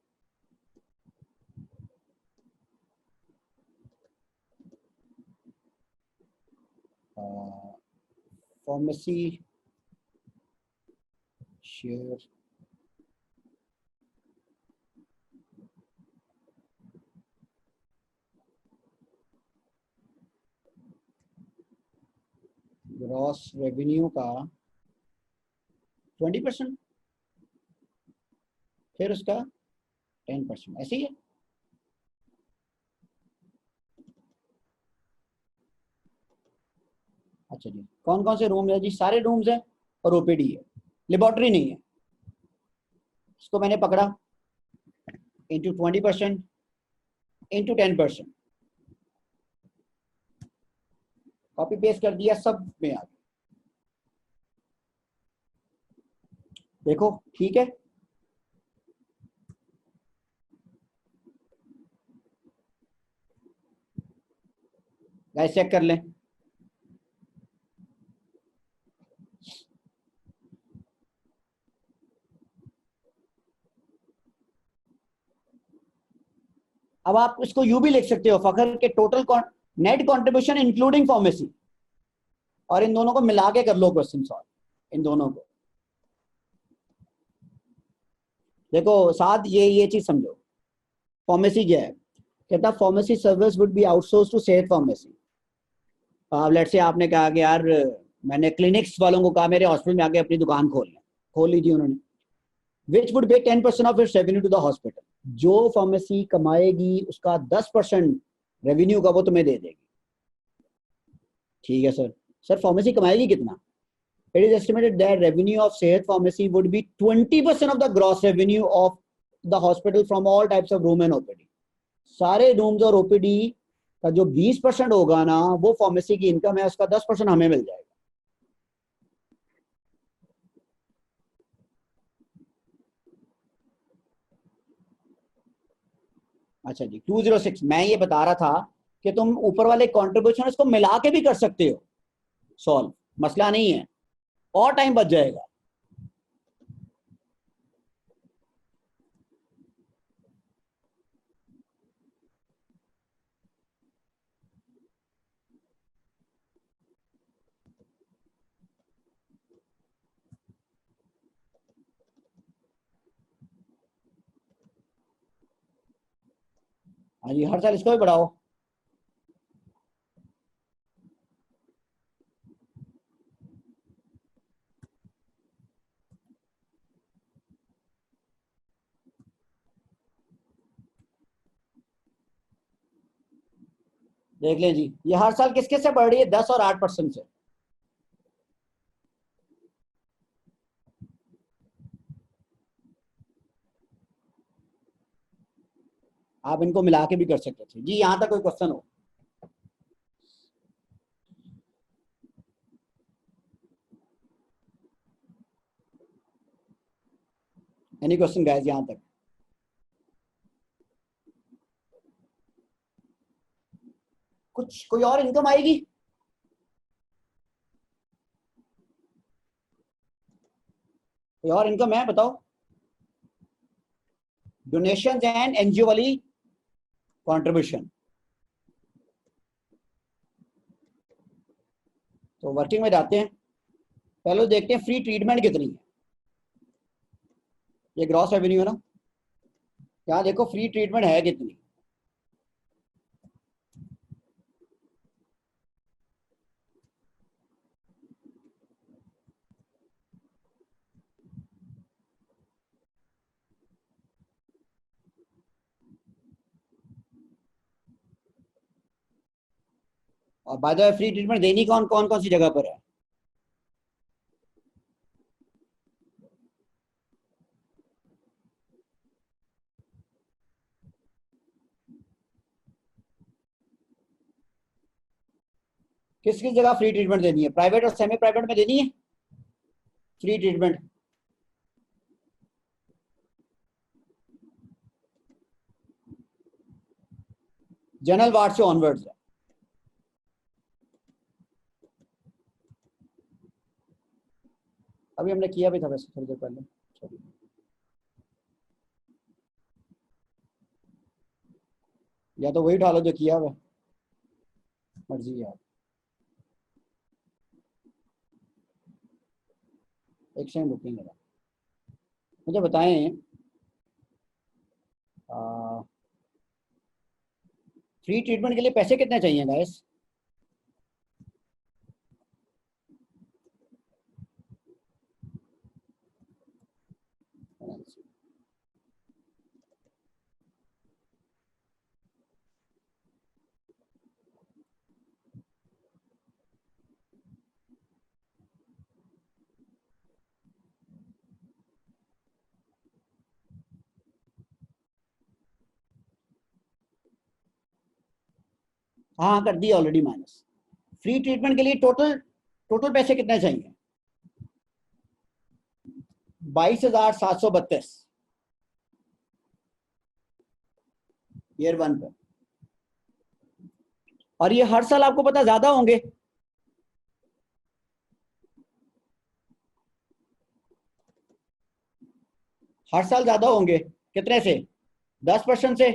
फार्मेसी शेयर ग्रॉस रेवेन्यू का 20%, फिर उसका 10%, ऐसे ही है। अच्छा जी, कौन कौन से रूम है जी? सारे रूम्स हैं और ओपीडी है, लेबोरेटरी नहीं है। इसको मैंने पकड़ा इंटू 20% इंटू 10%, कॉपी पेस्ट कर दिया, सब में आ गया। देखो ठीक है, गाइस चेक कर लें। अब आप इसको यू भी लिख सकते हो, फखर के total net contribution including pharmacy, और इन दोनों को मिला के कर लो क्वेश्चन सॉल्व, इन दोनों को। देखो साथ ये चीज समझो, फार्मेसी क्या है? कहता pharmacy service would be outsource to Sehat pharmacy. Let's say आपने कहा कि यार मैंने क्लिनिक्स वालों को कहा मेरे हॉस्पिटल में आके अपनी दुकान खोल लीजिए उन्होंने, विच would pay 10% of its revenue to the hospital. जो फार्मेसी कमाएगी उसका 10% रेवेन्यू का वो तुम्हें दे देगी। ठीक है सर। सर फार्मेसी कमाएगी कितना? It is estimated that revenue of Sehat pharmacy would be 20% of the gross revenue of the hospital from all types of room and OPD. सारे रूम्स और ओपीडी का जो 20% होगा ना, वो फार्मेसी की इनकम है, उसका 10% हमें मिल जाएगा। अच्छा जी, 206 मैं ये बता रहा था कि तुम ऊपर वाले कॉन्ट्रीब्यूशन इसको मिला के भी कर सकते हो सॉल्व, मसला नहीं है, और टाइम बच जाएगा। हाँ जी, हर साल इसको भी बढ़ाओ। देख लें जी, ये हर साल किसके से बढ़ रही है? 10 और 8% से। आप इनको मिला के भी कर सकते थे जी। यहां तक कोई क्वेश्चन हो? एनी क्वेश्चन गाइस यहां तक? कुछ कोई और इनकम आएगी? कोई और इनकम है बताओ? डोनेशन एंड एनजीओ वाली कंट्रीब्यूशन। तो वर्किंग में जाते हैं, पहले देखते हैं फ्री ट्रीटमेंट कितनी है। ये ग्रॉस रेवेन्यू है ना, यहाँ देखो फ्री ट्रीटमेंट है कितनी। और by the way free treatment देनी कौन कौन कौन सी जगह पर है? किस किस जगह फ्री ट्रीटमेंट देनी है? प्राइवेट और सेमी प्राइवेट में देनी है फ्री ट्रीटमेंट? जनरल वार्ड से ऑनवर्ड्स है। अभी हमने किया भी था वैसे थोड़ी देर पहले, या तो वही उठा लो जो किया हुआ, मर्जी है। एक सेकंड बुकिंग है, मुझे बताएं फ्री ट्रीटमेंट के लिए पैसे कितने चाहिए गाइस? हाँ कर दिया ऑलरेडी माइनस। फ्री ट्रीटमेंट के लिए टोटल टोटल पैसे कितने चाहिए? 22,732 ईयर वन पे। और ये हर साल आपको पता ज्यादा होंगे। हर साल ज्यादा होंगे कितने से? 10% से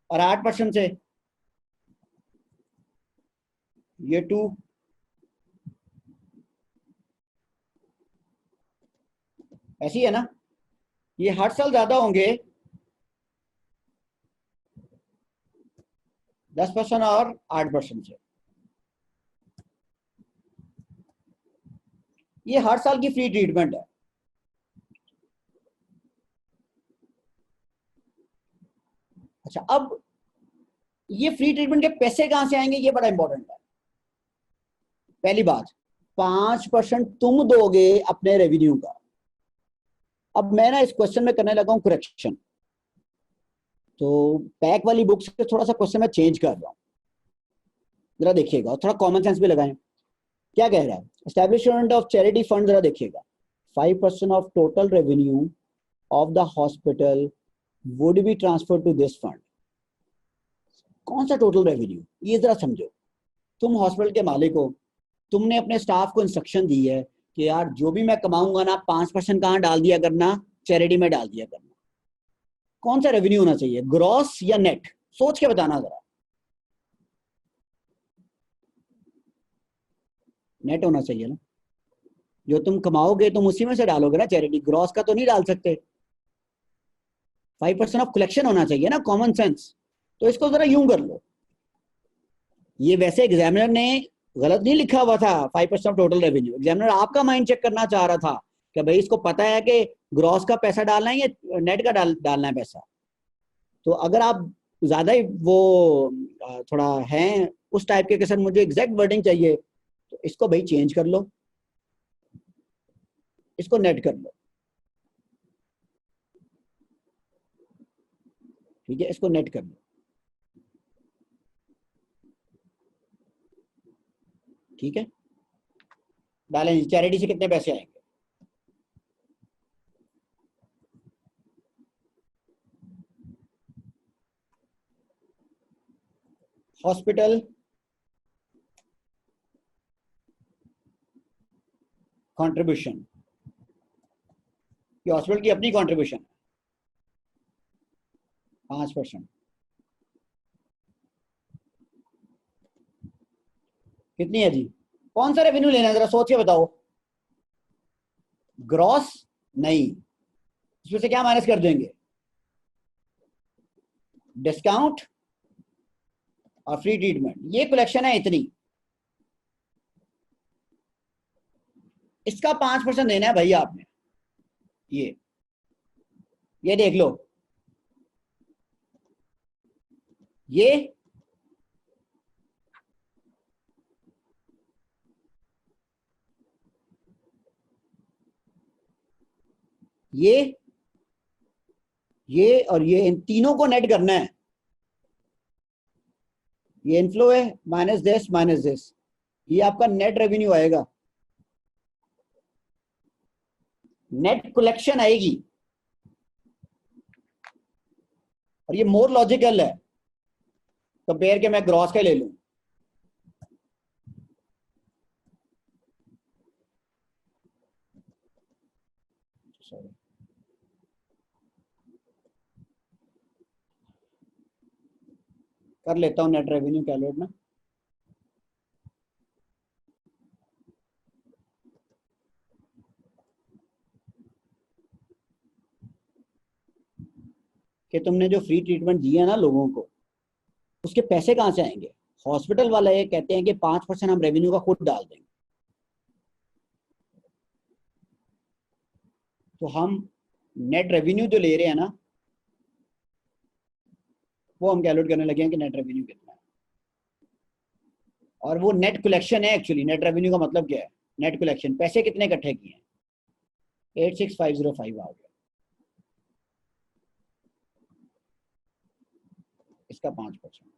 और 8% से। ये 2, ऐसी है ना? ये हर साल ज्यादा होंगे 10% और 8% से। ये हर साल की फ्री ट्रीटमेंट है। अच्छा, अब ये फ्री ट्रीटमेंट के पैसे कहां से आएंगे, ये बड़ा इंपॉर्टेंट है। पहली बात, 5% तुम दोगे अपने रेवेन्यू का। अब मैं ना इस क्वेश्चन में करने लगा हूं करेक्शन, तो पैक वाली बुक से थोड़ा सा क्वेश्चन मैं चेंज कर रहा हूं, जरा देखिएगा और थोड़ा कॉमन सेंस भी लगाएं। क्या कह रहा है? एस्टैब्लिशमेंट ऑफ चैरिटी फंड, जरा देखिएगा। 5% of total revenue of the hospital would be transfer to this fund. कौन सा टोटल रेवेन्यू, ये जरा समझो। तुम हॉस्पिटल के मालिक हो, तुमने अपने स्टाफ को इंस्ट्रक्शन दी है कि यार जो भी मैं कमाऊंगा ना 5% कहाँ डाल दिया करना, चैरिटी में डाल दिया करना। कौन सा रेवेन्यू होना चाहिए, ग्रॉस या नेट? सोच के बताना जरा। नेट होना चाहिए ना, जो तुम कमाओगे तुम उसी में से डालोगे ना चैरिटी, ग्रॉस का तो नहीं डाल सकते। 5% ऑफ कलेक्शन होना चाहिए ना, कॉमन सेंस। तो इसको जरा यूं कर लो, ये वैसे एग्जामिनर ने गलत नहीं लिखा हुआ था 5% ऑफ टोटल रेवेन्यू। एग्जामिनर आपका माइंड चेक करना चाह रहा था कि भाई इसको पता है कि ग्रॉस का पैसा डालना है या नेट का डालना है पैसा। तो अगर आप ज्यादा ही वो थोड़ा है उस टाइप के सर मुझे एग्जैक्ट वर्डिंग चाहिए, तो इसको भाई चेंज कर लो, इसको नेट कर लो। ठीक है, इसको नेट कर लो। ठीक है, डालें चैरिटी से कितने पैसे आएंगे? हॉस्पिटल कंट्रीब्यूशन, ये हॉस्पिटल की अपनी कंट्रीब्यूशन 5%। कितनी है जी? कौन सा रेवेन्यू लेना है जरा सोच के बताओ। ग्रॉस नहीं, इसमें से क्या माइनस कर देंगे? डिस्काउंट और फ्री ट्रीटमेंट, ये कलेक्शन है इतनी, इसका 5% देना है भैया आपने। ये देख लो, ये और ये, इन तीनों को नेट करना है। ये इनफ्लो है, माइनस दिस, ये आपका नेट रेवेन्यू आएगा, नेट कलेक्शन आएगी। और ये मोर लॉजिकल है कंपेयर के मैं ग्रॉस का ले लूं। कर लेता हूं नेट रेवेन्यू कैलकुलेट ना। कि तुमने जो फ्री ट्रीटमेंट दिया ना लोगों को, उसके पैसे कहां से आएंगे? हॉस्पिटल वाले ये कहते हैं कि 5% हम रेवेन्यू का खुद डाल देंगे, तो हम नेट रेवेन्यू जो ले रहे हैं ना, वो हम कैलकुलेट करने लगे हैं कि नेट रेवेन्यू कितना है। और वो नेट कलेक्शन है एक्चुअली। नेट रेवेन्यू का मतलब क्या है? नेट कलेक्शन, पैसे कितने इकट्ठे किए हैं? 86505 आ गया, इसका 5%।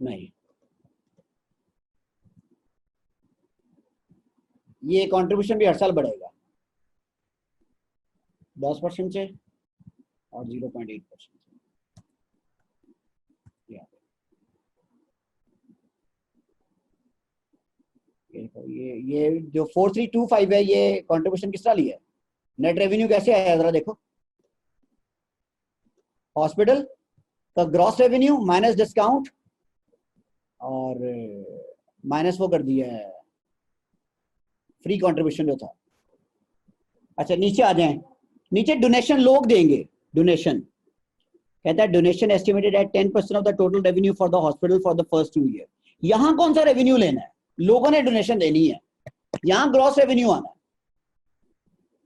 नहीं, ये कंट्रीब्यूशन भी हर साल बढ़ेगा 10% से और 0.8%। ये जो 4325 है, ये कंट्रीब्यूशन किस तरह लिया है? नेट रेवेन्यू कैसे आया जरा देखो। हॉस्पिटल का ग्रॉस रेवेन्यू माइनस डिस्काउंट और माइनस वो कर दिया है फ्री कंट्रीब्यूशन जो था। अच्छा नीचे आ जाएं, नीचे डोनेशन लोग देंगे। डोनेशन कहता है donation estimated at 10% of the total revenue for the hospital for the first 2 year. यहां कौन सा रेवेन्यू लेना है? लोगों ने डोनेशन देनी है, यहां ग्रॉस रेवेन्यू आना है।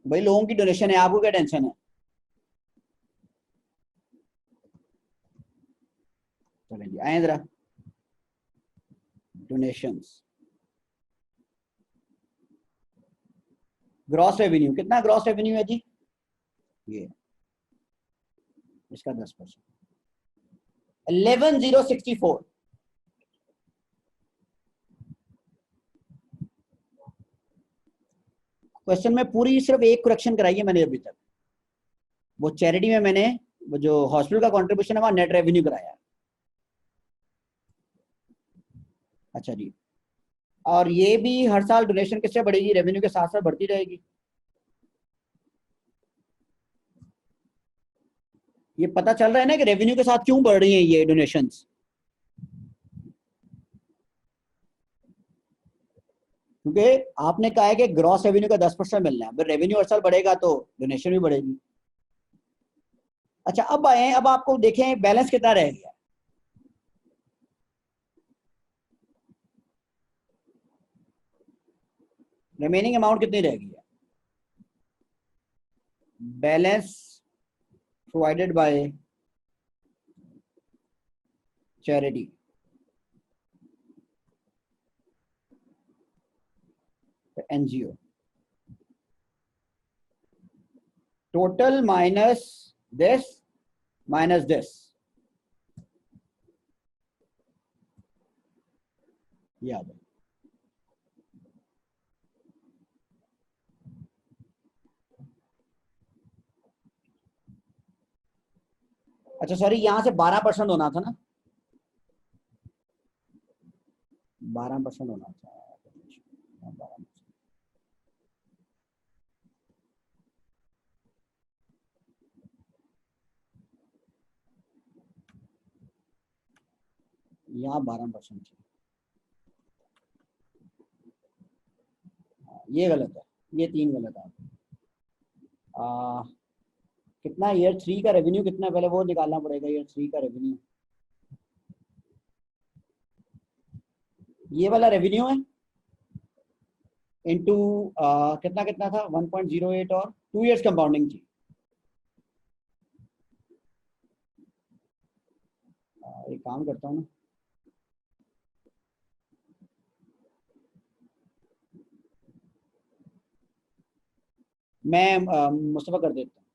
भाई लोगों की डोनेशन है, आपको क्या टेंशन है? चलें जी, आए जरा डोनेशंस। ग्रॉस रेवेन्यू कितना? ग्रॉस रेवेन्यू है जी ये, इसका 10%, 11064। क्वेश्चन में पूरी सिर्फ एक करेक्शन कराई है मैंने अभी तक, वो चैरिटी में मैंने वो जो हॉस्पिटल का कंट्रीब्यूशन है वहां नेट रेवेन्यू कराया। अच्छा जी, और ये भी हर साल डोनेशन किससे बढ़ेगी? रेवेन्यू के साथ साथ बढ़ती रहेगी। ये पता चल रहा है ना कि रेवेन्यू के साथ क्यों बढ़ रही है ये डोनेशंस? क्योंकि आपने कहा है कि ग्रॉस रेवेन्यू का 10% मिलना है, अगर रेवेन्यू हर साल बढ़ेगा तो डोनेशन भी बढ़ेगी। अच्छा अब आए, अब आपको देखें बैलेंस कितना रह गया। रिमेनिंग अमाउंट कितनी रह गई है? Balance provided by charity, NGO. Total minus this, याद है। अच्छा सॉरी, यहां से 12% होना था ना, 12% होना था। 12%। यहाँ 12% थी, ये गलत है, ये 3 गलत है। कितना ईयर 3 का रेवेन्यू कितना है, पहले वो निकालना पड़ेगा। ईयर 3 का रेवेन्यू, ये वाला रेवेन्यू है इनटू कितना कितना था 1.08, और 2 इयर्स कंपाउंडिंग थी। एक काम करता हूँ ना, मैं मुस्तफा कर देता हूँ।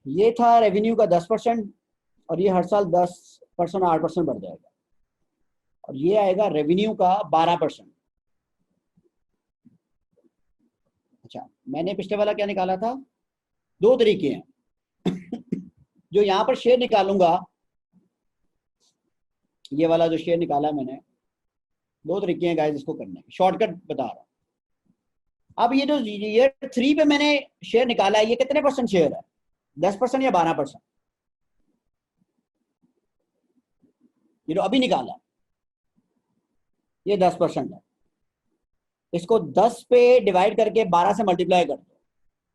ये था रेवेन्यू का 10%, और ये हर साल 10% 8% बढ़ जाएगा, और ये आएगा रेवेन्यू का 12%। अच्छा, मैंने पिछले वाला क्या निकाला था, 2 तरीके हैं। जो यहाँ पर शेयर निकालूंगा, ये वाला जो शेयर निकाला मैंने, 2 तरीके हैं गाइस इसको करने के, शॉर्टकट बता रहा हूँ। अब ये जो ईयर 3 पे मैंने शेयर निकाला है, ये कितने % शेयर है, 10% या 12%? ये जो अभी निकाला ये 10% है। इसको 10 पे डिवाइड करके 12 से मल्टीप्लाई कर दो,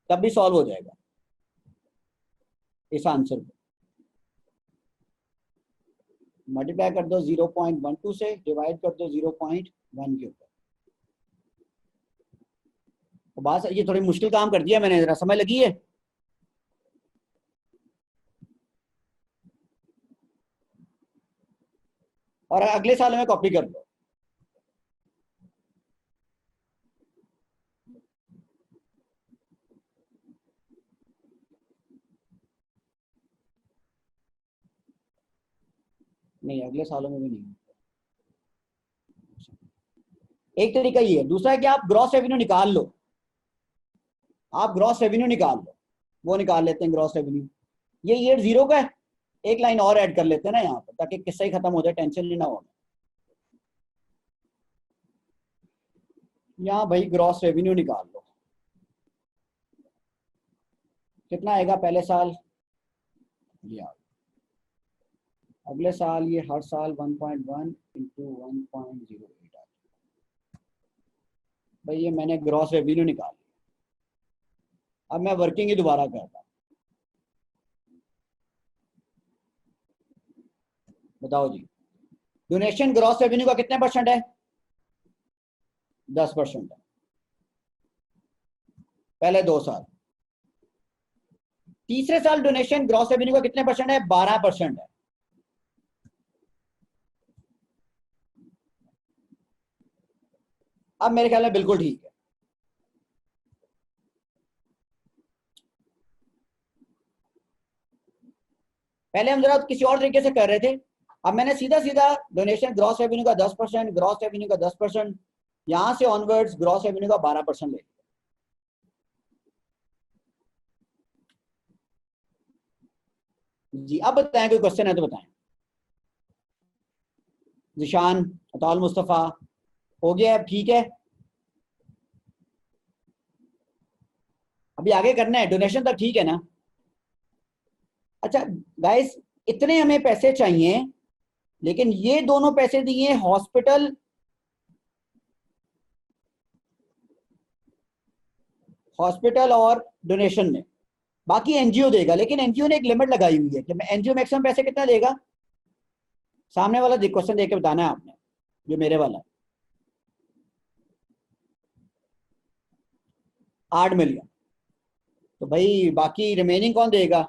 तब भी सॉल्व हो जाएगा इस आंसर को। मल्टीप्लाई कर दो 0.12 से, डिवाइड कर दो 0.1 के ऊपर। तो बात, ये थोड़ी मुश्किल काम कर दिया मैंने, जरा समय लगी है। और अगले साल में कॉपी कर लो। नहीं, अगले सालों में भी नहीं। एक तरीका ये है, दूसरा है कि आप ग्रॉस रेवेन्यू निकाल लो, आप ग्रॉस रेवेन्यू निकाल लो। वो निकाल लेते हैं ग्रॉस रेवेन्यू। ये ईयर 0 का है, एक लाइन और ऐड कर लेते हैं ना यहाँ पर, ताकि किस्सा ही खत्म हो जाए, टेंशन नहीं ना हो। यहाँ भाई ग्रॉस रेवेन्यू निकाल लो, कितना आएगा पहले साल, लिया। अगले साल ये हर साल 1.1 इंटू 1.08 आ। भाई ये मैंने ग्रॉस रेवेन्यू निकाल लिया। अब मैं वर्किंग ही दोबारा करता हूँ। बताओ जी, डोनेशन ग्रॉस रेवेन्यू का कितने % है, 10% है पहले 2 साल। तीसरे साल डोनेशन ग्रॉस रेवेन्यू का कितने % है, 12% है। अब मेरे ख्याल में बिल्कुल ठीक है। पहले हम जरा किसी और तरीके से कर रहे थे, अब मैंने सीधा सीधा डोनेशन ग्रॉस रेवेन्यू का 10%, ग्रॉस रेवेन्यू का 10%, यहां से ऑनवर्ड्स ग्रॉस रेवेन्यू का 12% ले। जी, अब बताएं, कोई क्वेश्चन है तो बताएं। जिशान, अताउल मुस्तफ़ा, हो गया अब, ठीक है। अभी आगे करना है, डोनेशन तक ठीक है ना। अच्छा गाइस, इतने हमें पैसे चाहिए, लेकिन ये दोनों पैसे दिए हॉस्पिटल, हॉस्पिटल और डोनेशन में, बाकी एनजीओ देगा। लेकिन एनजीओ ने एक लिमिट लगाई हुई है कि एनजीओ मैक्सिमम पैसे कितना देगा, सामने वाला क्वेश्चन देख के बताना है आपने, जो मेरे वाला है। 8 मिलियन। तो भाई बाकी रिमेनिंग कौन देगा,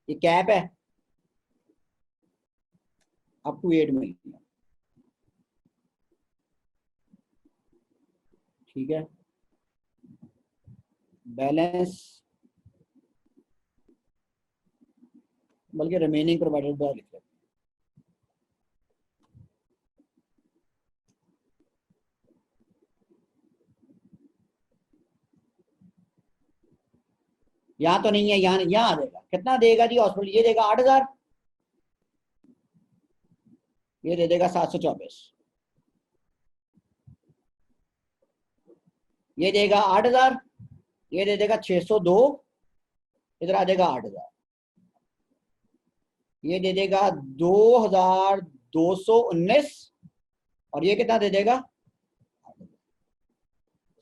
ये कैप है, अप टू 8 मिलियन। ठीक है, बैलेंस बल्कि रिमेनिंग प्रोवाइडेड बाय लिख लेते, यहाँ तो नहीं है, यहाँ यहाँ आ जाएगा। कितना देगा जी हॉस्पिटल? ये देगा 8,000, ये दे देगा 724, ये देगा 8,000, ये दे देगा 602, इधर आ जाएगा 8,000, ये दे देगा 2,219, और ये कितना दे देगा?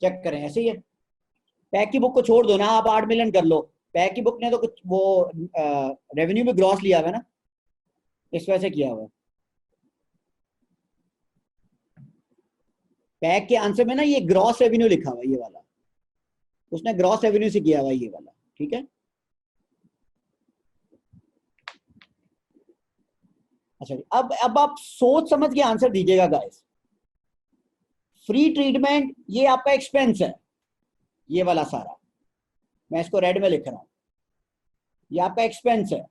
चेक करें, ऐसे ही है। पैक की बुक को छोड़ दो ना, आप 8 मिलियन कर लो। पैक की बुक ने तो कुछ वो रेवेन्यू भी ग्रॉस लिया हुआ है ना, इस वजह से किया हुआ है। पैक के आंसर में ना ये ग्रॉस रेवेन्यू लिखा हुआ है, ये वाला उसने ग्रॉस रेवेन्यू से किया हुआ है, ये वाला। ठीक है, अच्छा जी, अब आप सोच समझ के आंसर दीजिएगा गाइस। फ्री ट्रीटमेंट ये आपका एक्सपेंस है, ये वाला सारा, मैं इसको रेड में लिख रहा हूं, ये आपका एक्सपेंस है।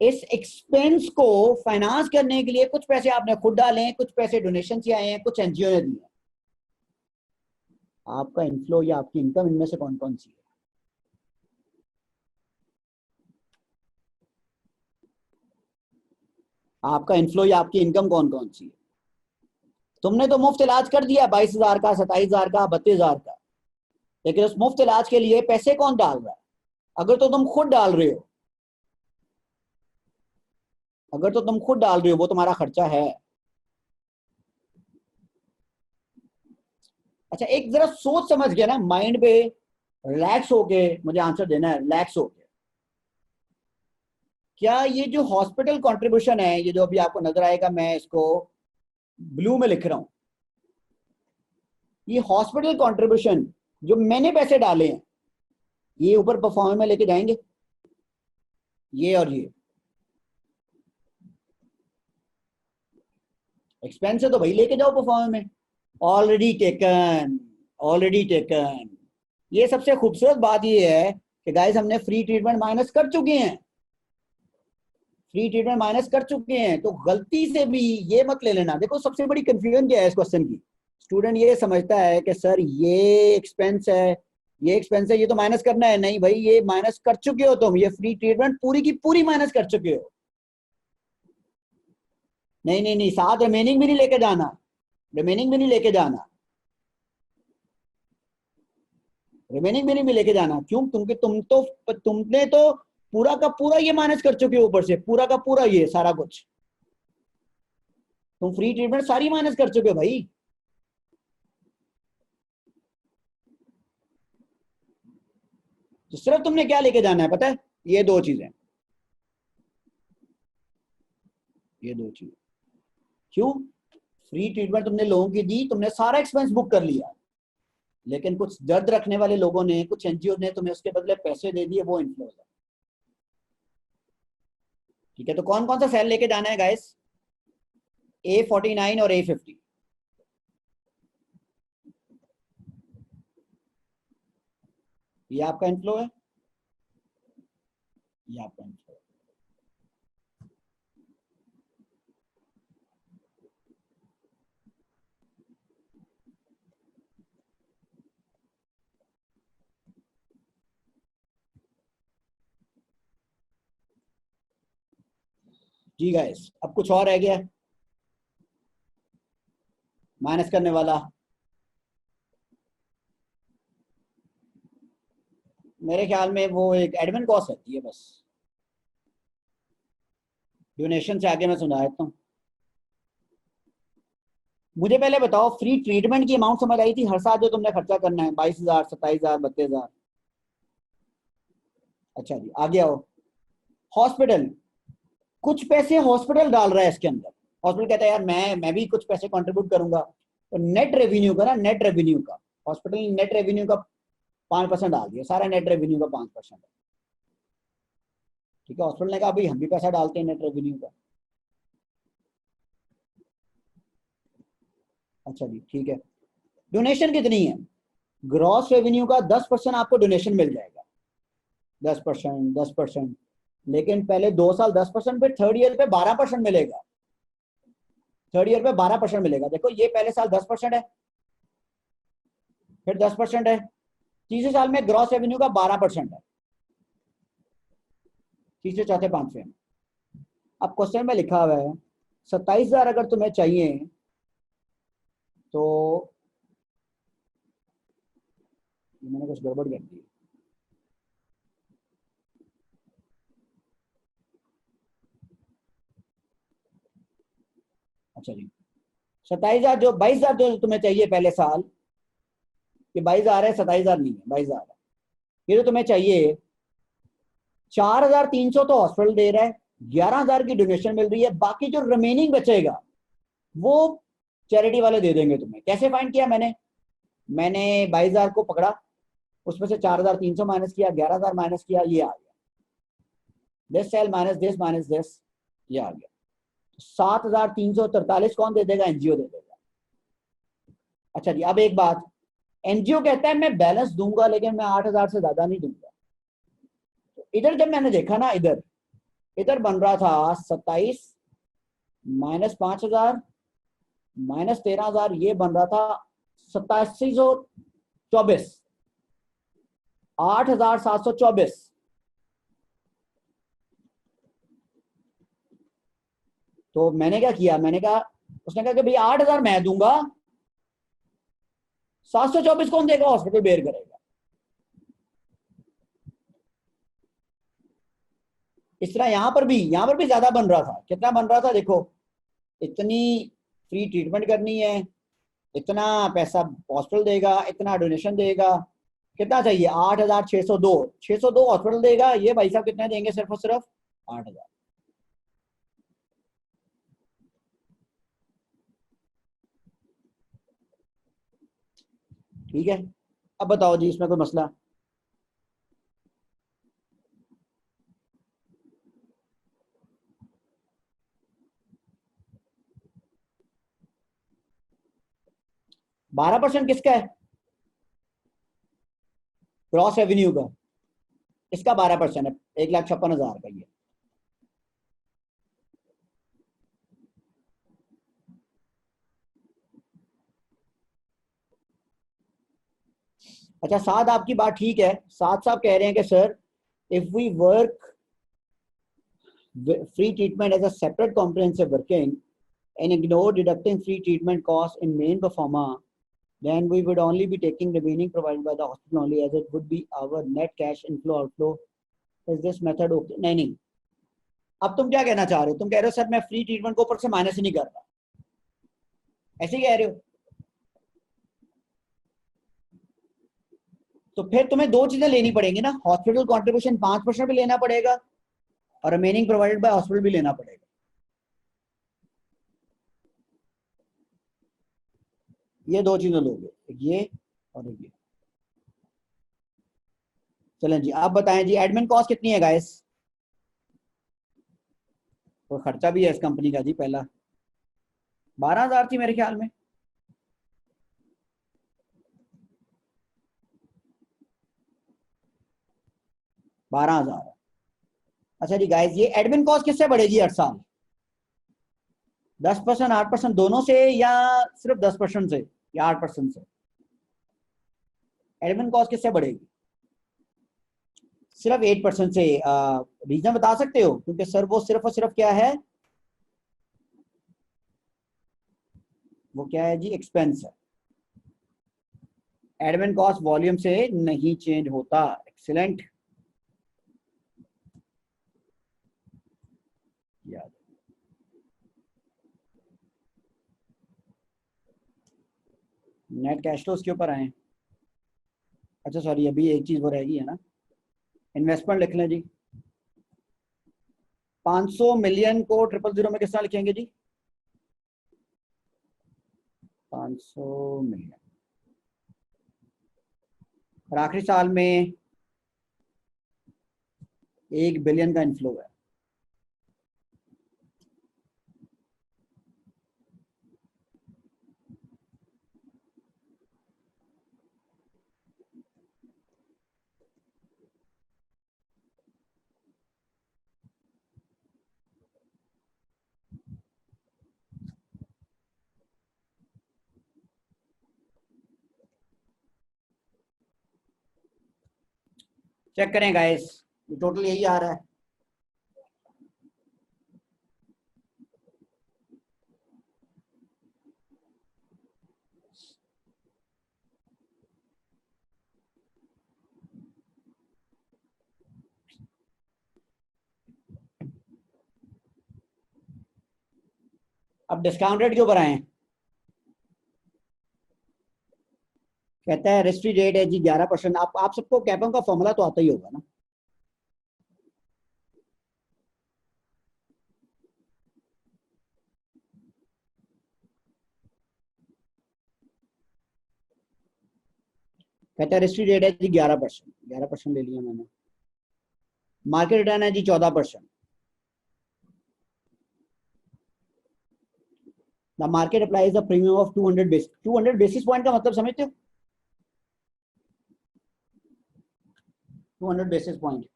इस एक्सपेंस को फाइनेंस करने के लिए कुछ पैसे आपने खुद डाले हैं, कुछ पैसे डोनेशन से आए हैं, कुछ एनजीओ ने दिए। आपका इनफ्लो या आपकी इनकम इनमें से कौन कौन सी है? आपका इनफ्लो या आपकी इनकम कौन कौन सी है? तुमने तो मुफ्त इलाज कर दिया 22,000 का, 27,000 का, 32,000 का, लेकिन उस मुफ्त इलाज के लिए पैसे कौन डाल रहा है? अगर तो तुम खुद डाल रहे हो, अगर तो तुम खुद डाल रहे हो, वो तुम्हारा खर्चा है। अच्छा, एक जरा सोच समझ के ना, माइंड पे रिलैक्स होके मुझे आंसर देना है, रिलैक्स होके। क्या ये जो हॉस्पिटल कंट्रीब्यूशन है, ये जो अभी आपको नजर आएगा, मैं इसको ब्लू में लिख रहा हूं, ये हॉस्पिटल कंट्रीब्यूशन जो मैंने पैसे डाले हैं, ये ऊपर परफॉर्मेंस में लेके जाएंगे, ये और ये एक्सपेंस है तो भाई लेके जाओ परफॉर्मेंस में। Already taken, already taken. ये सबसे खूबसूरत बात ये है कि गाइस हमने फ्री ट्रीटमेंट माइनस कर चुके हैं, फ्री ट्रीटमेंट माइनस कर चुके हैं, तो गलती से भी ये मत ले लेना। देखो सबसे बड़ी कंफ्यूजन क्या है इस क्वेश्चन की, स्टूडेंट ये समझता है कि सर ये एक्सपेंस है, ये एक्सपेंस है, ये तो माइनस करना है। नहीं भाई, ये माइनस कर चुके हो तुम, ये फ्री ट्रीटमेंट पूरी की पूरी माइनस कर चुके हो। नहीं नहीं नहीं, साथ रिमेनिंग भी नहीं लेके जाना, रिमेनिंग भी नहीं लेके जाना, रिमेनिंग भी नहीं लेके जाना। क्यों? क्योंकि तुमने तो पूरा का पूरा ये माइनस कर चुके हो, ऊपर से पूरा का पूरा ये सारा कुछ तुम फ्री ट्रीटमेंट सारी माइनस कर चुके हो भाई। तो सिर्फ तुमने क्या लेके जाना है पता है? ये दो चीजें, ये दो चीजें। क्यों? फ्री ट्रीटमेंट तुमने लोगों की दी, तुमने सारा एक्सपेंस बुक कर लिया, लेकिन कुछ दर्द रखने वाले लोगों ने, कुछ एनजीओ ने तुम्हें उसके बदले पैसे दे दिए, वो इन्फ्लो है। ठीक है, तो कौन कौन सा सेल लेके जाना है गाइस? A49 और A50। ये आपका इनफ्लो है, ये आपका इनफ्लो है। जी गाइस, अब कुछ और रह गया माइनस करने वाला? मेरे ख्याल में वो एक एडमिन कॉस्ट रहती है बस, डोनेशन से आगे मैं सुना देता हूँ। मुझे पहले बताओ, फ्री ट्रीटमेंट की अमाउंट समझ आई थी हर साल जो तुमने खर्चा करना है? 22,000, 27,000, 32,000। अच्छा जी, आगे आओ। हॉस्पिटल, कुछ पैसे हॉस्पिटल डाल रहा है इसके अंदर। हॉस्पिटल कहता है यार मैं भी कुछ पैसे कंट्रीब्यूट करूंगा, तो नेट रेवेन्यू का ना, नेट रेवेन्यू का हॉस्पिटल ने नेट रेवेन्यू का 5% डाल दिया, सारा नेट रेवेन्यू का 5%। ठीक है, हॉस्पिटल ने कहा भाई हम भी पैसा डालते हैं नेट रेवेन्यू का। अच्छा जी, ठीक है। डोनेशन कितनी है? ग्रॉस रेवेन्यू का 10% आपको डोनेशन मिल जाएगा, 10%, 10%। लेकिन पहले 2 साल 10%, फिर थर्ड ईयर पे 12% मिलेगा। थर्ड ईयर पे 12% मिलेगा। देखो ये पहले साल 10% है, फिर 10% है, तीसरे साल में ग्रॉस रेवेन्यू का 12% है, तीसरे चौथे पांचवे में। अब क्वेश्चन में लिखा हुआ है 27,000 अगर तुम्हें चाहिए तो मैंने कुछ गड़बड़ कर दी। अच्छा जी, 27,000 जो 22,000 जो तुम्हें चाहिए पहले साल, ये 22,000 है, 27,000 नहीं है, 22,000 है। ये तो तुम्हें चाहिए, 4,300 तो हॉस्पिटल दे रहा है, 11,000 की डोनेशन मिल रही है, बाकी जो रिमेनिंग बचेगा वो चैरिटी वाले दे देंगे तुम्हें। कैसे फाइंड किया मैंने 22,000 को पकड़ा, उसमें से 4,300 माइनस किया, 11,000 माइनस किया, ये आ गया, दिस सेल माइनस दिस, ये आ गया। 7,343 कौन दे देगा? एनजीओ दे देगा। अच्छा जी, अब एक बात, एनजीओ कहता है मैं बैलेंस दूंगा लेकिन मैं 8,000 से ज्यादा नहीं दूंगा। तो इधर जब मैंने देखा ना, इधर बन रहा था 27 माइनस 5,000 माइनस 13,000, ये बन रहा था 8724, 8,724। तो मैंने क्या किया, मैंने कहा, उसने कहा कि भैया 8,000 मैं दूंगा, 724 कौन देगा? हॉस्पिटल बेयर करेगा। इस तरह यहां पर भी ज्यादा बन रहा था। कितना बन रहा था देखो, इतनी फ्री ट्रीटमेंट करनी है, इतना पैसा हॉस्पिटल देगा, इतना डोनेशन देगा, कितना चाहिए? 8,602, 602 हॉस्पिटल देगा, ये भाई साहब कितने देंगे? सिर्फ और सिर्फ 8,000। ठीक है, अब बताओ जी, इसमें कोई मसला? बारह परसेंट किसका है? ग्रॉस रेवेन्यू का। इसका 12% है, 1,56,000 का ये। अच्छा, साथ आपकी बात ठीक है, साथ साहब कह रहे हैं कि sir, if we work free treatment as a separate comprehensive working and ignore deducting free treatment costs in main performa, then we would only be taking remaining provided by the hospital only, as it would be our net cash inflow outflow. Is this method okay? नहीं, अब तुम क्या कहना चाह रहे हो? तुम कह रहे हो सर मैं फ्री ट्रीटमेंट को ऊपर से माइनस ही नहीं कर रहा, ऐसे ही कह रहे हो? तो फिर तुम्हें दो चीजें लेनी पड़ेंगी ना, हॉस्पिटल कॉन्ट्रीब्यूशन 5% भी लेना पड़ेगा और रिमेनिंग प्रोवाइडेड बाय हॉस्पिटल भी लेना पड़ेगा। ये दो चीजें लोगे, एक ये और एक ये। चलें जी, आप बताएं जी, एडमिन कॉस्ट कितनी है गाइस? तो खर्चा भी है इस कंपनी का जी, पहला 12,000 थी मेरे ख्याल में। 12,000। अच्छा जी गाइस, ये एडमिन कॉस्ट किससे बढ़ेगी हर साल? 10%, 8% दोनों से, या सिर्फ 10% से, या 8% से? एडमिन कॉस्ट किससे बढ़ेगी? सिर्फ 8% से। रीजन बता सकते हो? क्योंकि सर वो सिर्फ और सिर्फ क्या है, वो क्या है जी? एक्सपेंस है। एडमिन कॉस्ट वॉल्यूम से नहीं चेंज होता। एक्सीलेंट, याद। नेट कैश फ्लो उसके ऊपर आए। अच्छा सॉरी, अभी एक चीज वो रहेगी है ना, इन्वेस्टमेंट लिख लें जी। 500 मिलियन को 000 में किस तरह लिखेंगे जी? 500 मिलियन, और आखिरी साल में 1 बिलियन का इनफ्लो है। चेक करें गाइस, टोटल यही आ रहा है। अब डिस्काउंट रेट क्यों बढ़ाएं? कहता है रिस्ट्री रेट है जी 11%। आप सबको कैपम का फॉर्मूला तो आता ही होगा ना। कहता है रिस्ट्री रेट है जी 11%, 11% ले लिया मैंने। मार्केट रिटर्न है जी 14%। The market applies the premium of 200 basis point का मतलब समझते हो? 200 बेसिस पॉइंट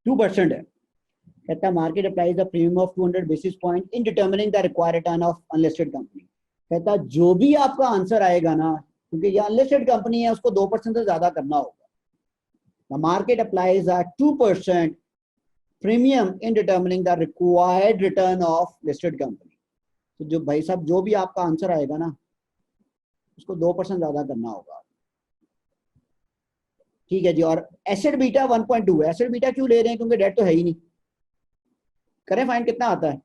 2% है। कहता है market applies the premium of 200 basis point in determining the required return of unlisted company. कहता है जो भी आपका आंसर आएगा ना, क्योंकि ये अनलिस्टेड कंपनी है, उसको 2% से ज्यादा करना होगा। The market applies a 2% premium in determining the required return of listed company. तो जो भाई साहब जो भी आपका आंसर आएगा ना, उसको 2% ज्यादा करना होगा। ठीक है जी। और एसिड बीटा 1.2 है। एसिड बीटा क्यों ले रहे हैं? क्योंकि डेट तो है ही नहीं। करें फाइंड, कितना आता है?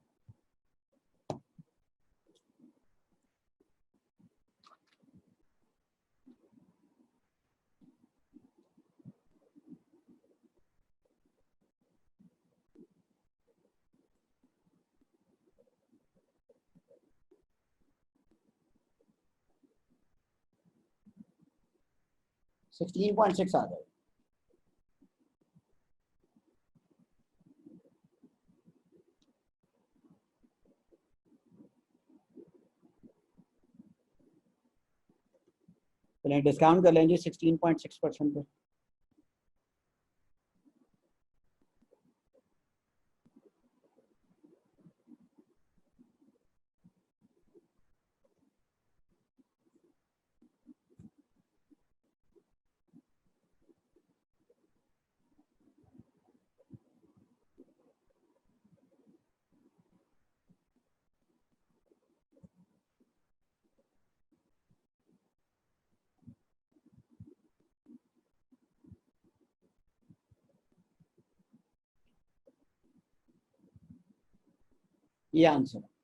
सिक्सटीन पॉइंट सिक्स आ जाए। चलिए डिस्काउंट कर लेंगे 16.6% पे। ये आंसर है।